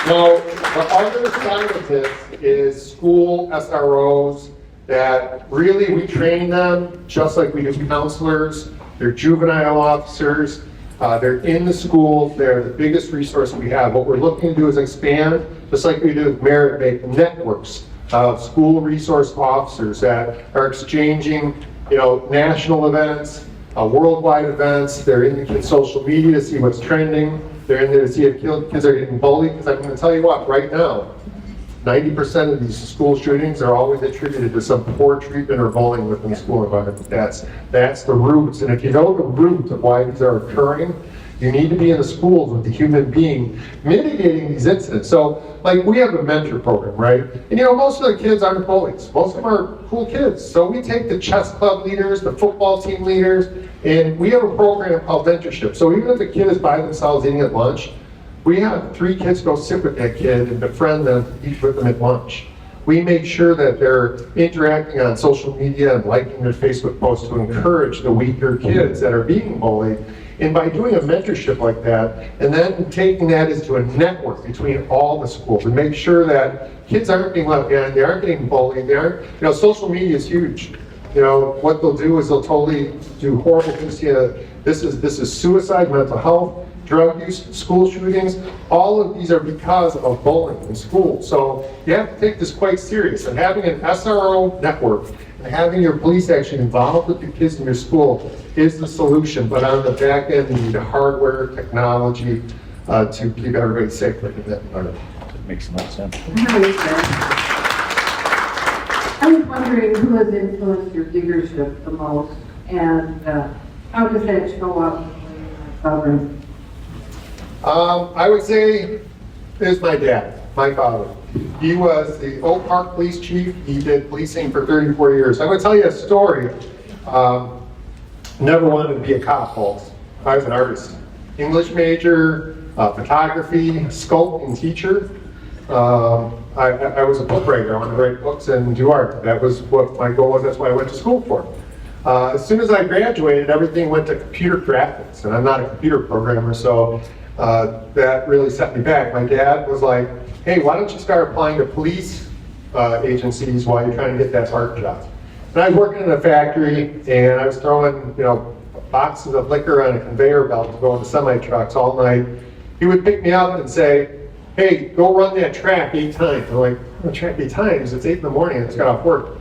Now, the other side of this is school SROs that really we train them just like we do counselors. They're juvenile officers. They're in the schools. They're the biggest resource we have. What we're looking to do is expand, just like we do with Merit, make networks of school resource officers that are exchanging, national events, worldwide events. They're in the kids' social media to see what's trending. They're in there to see if kids are getting bullied. Because I'm going to tell you what, right now, 90% of these school shootings are always attributed to some poor treatment or bullying within the school environment. That's the roots. And if you know the root of why these are occurring, you need to be in the schools with the human being mitigating these incidents. So, like, we have a mentor program, right? And most of the kids aren't bullies. Most of them are cool kids. So we take the chess club leaders, the football team leaders, and we have a program called mentorship. So even if the kid is by themselves eating at lunch, we have 3 kids go sit with that kid and befriend them, eat with them at lunch. We make sure that they're interacting on social media and liking their Facebook posts to encourage the weaker kids that are being bullied. And by doing a mentorship like that, and then taking that into a network between all the schools, and make sure that kids aren't being left behind, they aren't getting bullied, they aren't, social media is huge. What they'll do is they'll totally do horrible things to you. This is suicide, mental health, drug use, school shootings. All of these are because of bullying in school. So you have to take this quite serious. And having an SRO network and having your police actually involved with the kids in your school is the solution. But on the back end, you need the hardware, technology to keep everybody safe in that environment. Makes no sense. I was wondering who has influenced your leadership the most, and how does that show up in government? I would say is my dad, my father. He was the Oak Park Police Chief. He did policing for 34 years. I'm going to tell you a story. Never wanted to be a cop, folks. I was an artist. English major, photography, sculpting teacher. I was a book writer. I wanted to write books and do art. That was what my goal was. That's what I went to school for. As soon as I graduated, everything went to computer graphics, and I'm not a computer programmer, so that really set me back. My dad was like, hey, why don't you start applying to police agencies while you're trying to get that art job? And I was working in a factory, and I was throwing, boxes of liquor on a conveyor belt to go into semi-trucks all night. He would pick me up and say, hey, go run that track 8 times. I'm like, track 8 times? It's 8 in the morning, I just got off work.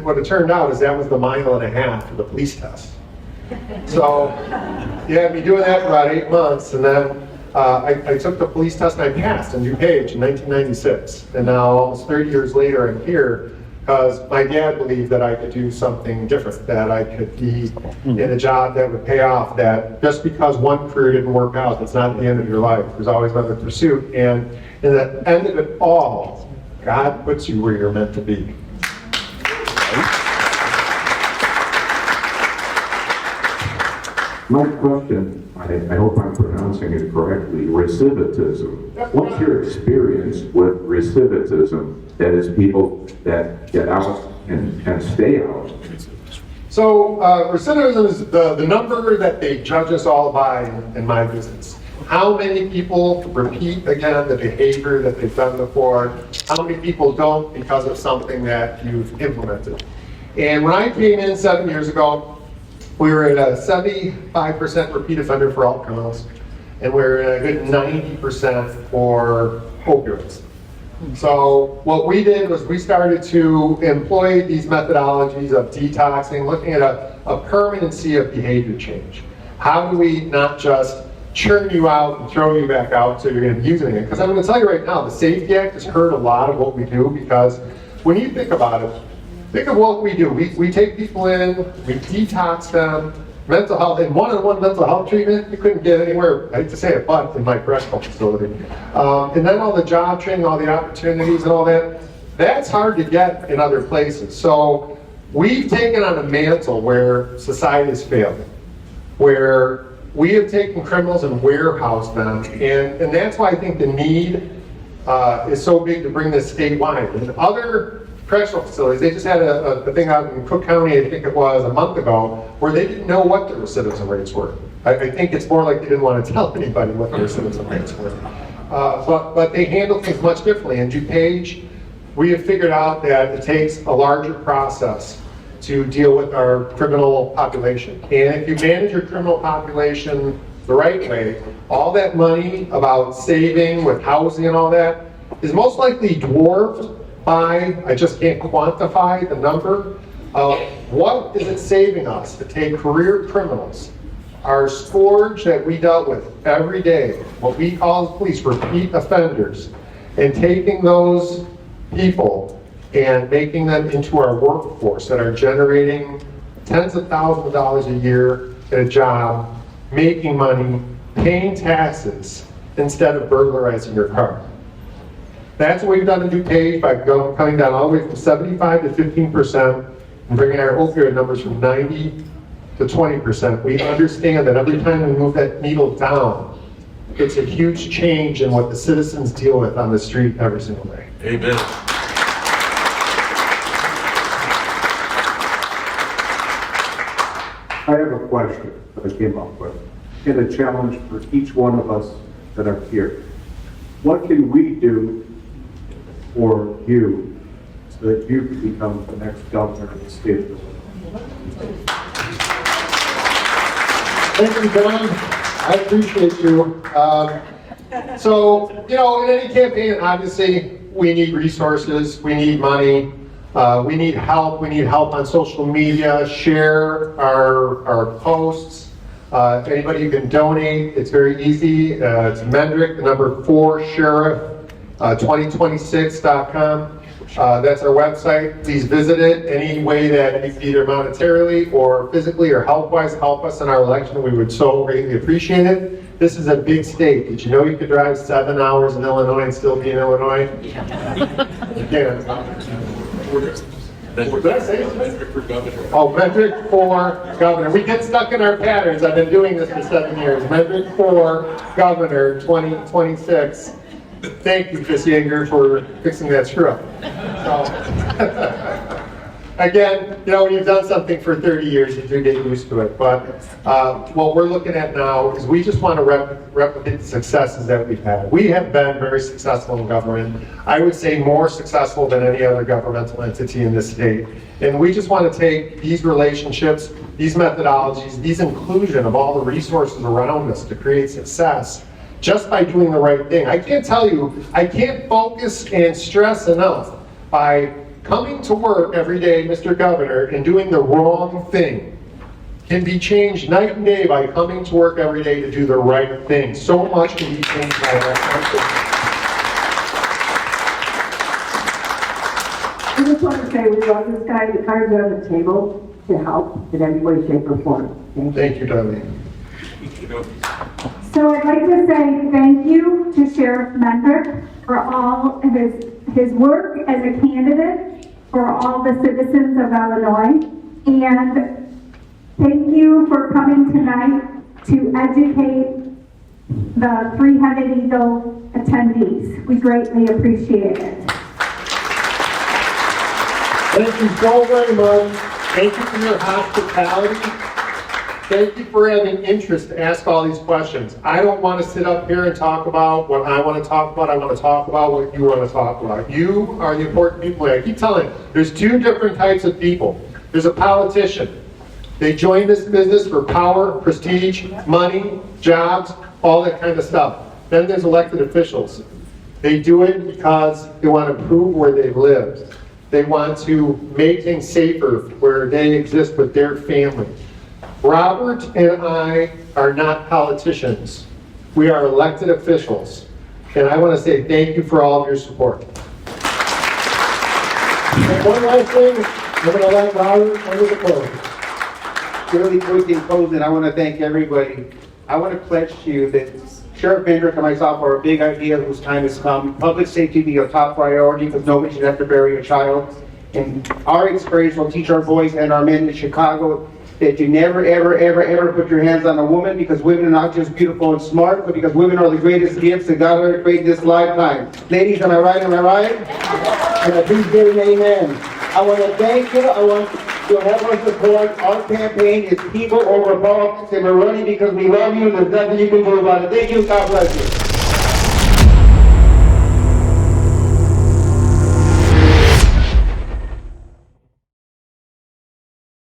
What it turned out is that was the 1.5 miles for the police test. So he had me doing that for about 8 months, and then I took the police test and I passed in DuPage in 1996. And now, almost 30 years later, I'm here because my dad believed that I could do something different, that I could be in a job that would pay off, that just because one career didn't work out, that's not the end of your life. There's always another pursuit. And in the end of it all, God puts you where you're meant to be. My question, I hope I'm pronouncing it correctly, recidivism. What's your experience with recidivism? That is, people that get out and stay out. So recidivism is the number that they judge us all by in my business. How many people repeat again the behavior that they've done before? How many people don't because of something that you've implemented? And when I came in 7 years ago, we were at a 75% repeat offender for all criminals, and we were at a good 90% for opioids. So what we did was we started to employ these methodologies of detoxing, looking at a permanency of behavior change. How do we not just churn you out and throw you back out so you're going to be using it? Because I'm going to tell you right now, the Safety Act has hurt a lot of what we do, because when you think about it, think of what we do. We take people in, we detox them, mental health, in one-on-one mental health treatment, you couldn't get anywhere, I hate to say it, but in my correctional facility. And then all the job training, all the opportunities and all that, that's hard to get in other places. So we've taken on a mantle where society has failed, where we have taken criminals and warehoused them, and that's why I think the need is so big to bring this statewide. And other correctional facilities, they just had a thing out in Cook County, I think it was a month ago, where they didn't know what the recidivism rates were. I think it's more like they didn't want to tell anybody what the recidivism rates were. but they handle things much differently. In DuPage, we have figured out that it takes a larger process to deal with our criminal population. And if you manage your criminal population the right way, all that money about saving with housing and all that is most likely dwarfed by, I just can't quantify the number of what is it saving us to take career criminals, our scourge that we dealt with every day, what we call as police repeat offenders, and taking those people and making them into our workforce that are generating tens of thousands of dollars a year at a job, making money, paying taxes, instead of burglarizing your car. That's what we've done in DuPage by coming down all the way from 75 to 15% and bringing our opioid numbers from 90 to 20%. We understand that every time we move that needle down, it's a huge change in what the citizens deal with on the street every single day. Amen. I have a question that I came up with, and a challenge for each one of us that are here. What can we do for you so that you can become the next governor of the state of Illinois? Thank you, John. I appreciate you. So, you know, in any campaign, obviously, we need resources, we need money, we need help. We need help on social media, share our posts. Anybody who can donate, it's very easy. It's Mendrick, the number 4 sheriff, 2026.com. That's our website. Please visit it. Any way that you can either monetarily or physically or health-wise help us in our election, we would so greatly appreciate it. This is a big state. Did you know you could drive 7 hours in Illinois and still be in Illinois? You can. What did I say? Mendrick for governor. Oh, Mendrick for governor. We get stuck in our patterns. I've been doing this for 7 years. Mendrick for governor 2026. Thank you, Chris Yeager, for fixing that screw up. So, again, you know, when you've done something for 30 years, you do get used to it. But what we're looking at now is we just want to replicate the successes that we've had. We have been very successful in government. I would say more successful than any other governmental entity in this state. And we just want to take these relationships, these methodologies, these inclusion of all the resources around us to create success just by doing the right thing. I can't tell you, I can't focus and stress enough by coming to work every day, Mr. Governor, and doing the wrong thing can be changed night and day by coming to work every day to do the right thing. So much can be changed by that. I just want to say we love this guy. The cards are on the table to help in every way, shape, or form. Thank you, Darlene. So I'd like to say thank you to Sheriff Mendrick for all his work as a candidate for all the citizens of Illinois. And thank you for coming tonight to educate the Three-Headed Eagle attendees. We greatly appreciate it. Thank you so very much. Thank you for your hospitality. Thank you for having interest to ask all these questions. I don't want to sit up here and talk about what I want to talk about. I want to talk about what you want to talk about. You are the important people. I keep telling you, there's 2 different types of people. There's a politician. They join this business for power, prestige, money, jobs, all that kind of stuff. Then there's elected officials. They do it because they want to improve where they live. They want to make things safer where they exist with their family. Robert and I are not politicians. We are elected officials. And I want to say thank you for all of your support. And one last thing, I'm going to let Robert under the close. Really quick in closing, I want to thank everybody. I want to pledge to you that Sheriff Mendrick and myself are a big idea whose time has come. Public safety be a top priority because nobody should have to bury a child. And our experience will teach our boys and our men in Chicago that you never, ever, ever, ever put your hands on a woman because women are not just beautiful and smart, but because women are the greatest gifts that God ever created this lifetime. Ladies, am I right? Am I right? And I please give an amen. I want to thank you. I want to have our support. Our campaign is people over politics, and we're running because we love you, and there's nothing you can do about it. Thank you. God bless you.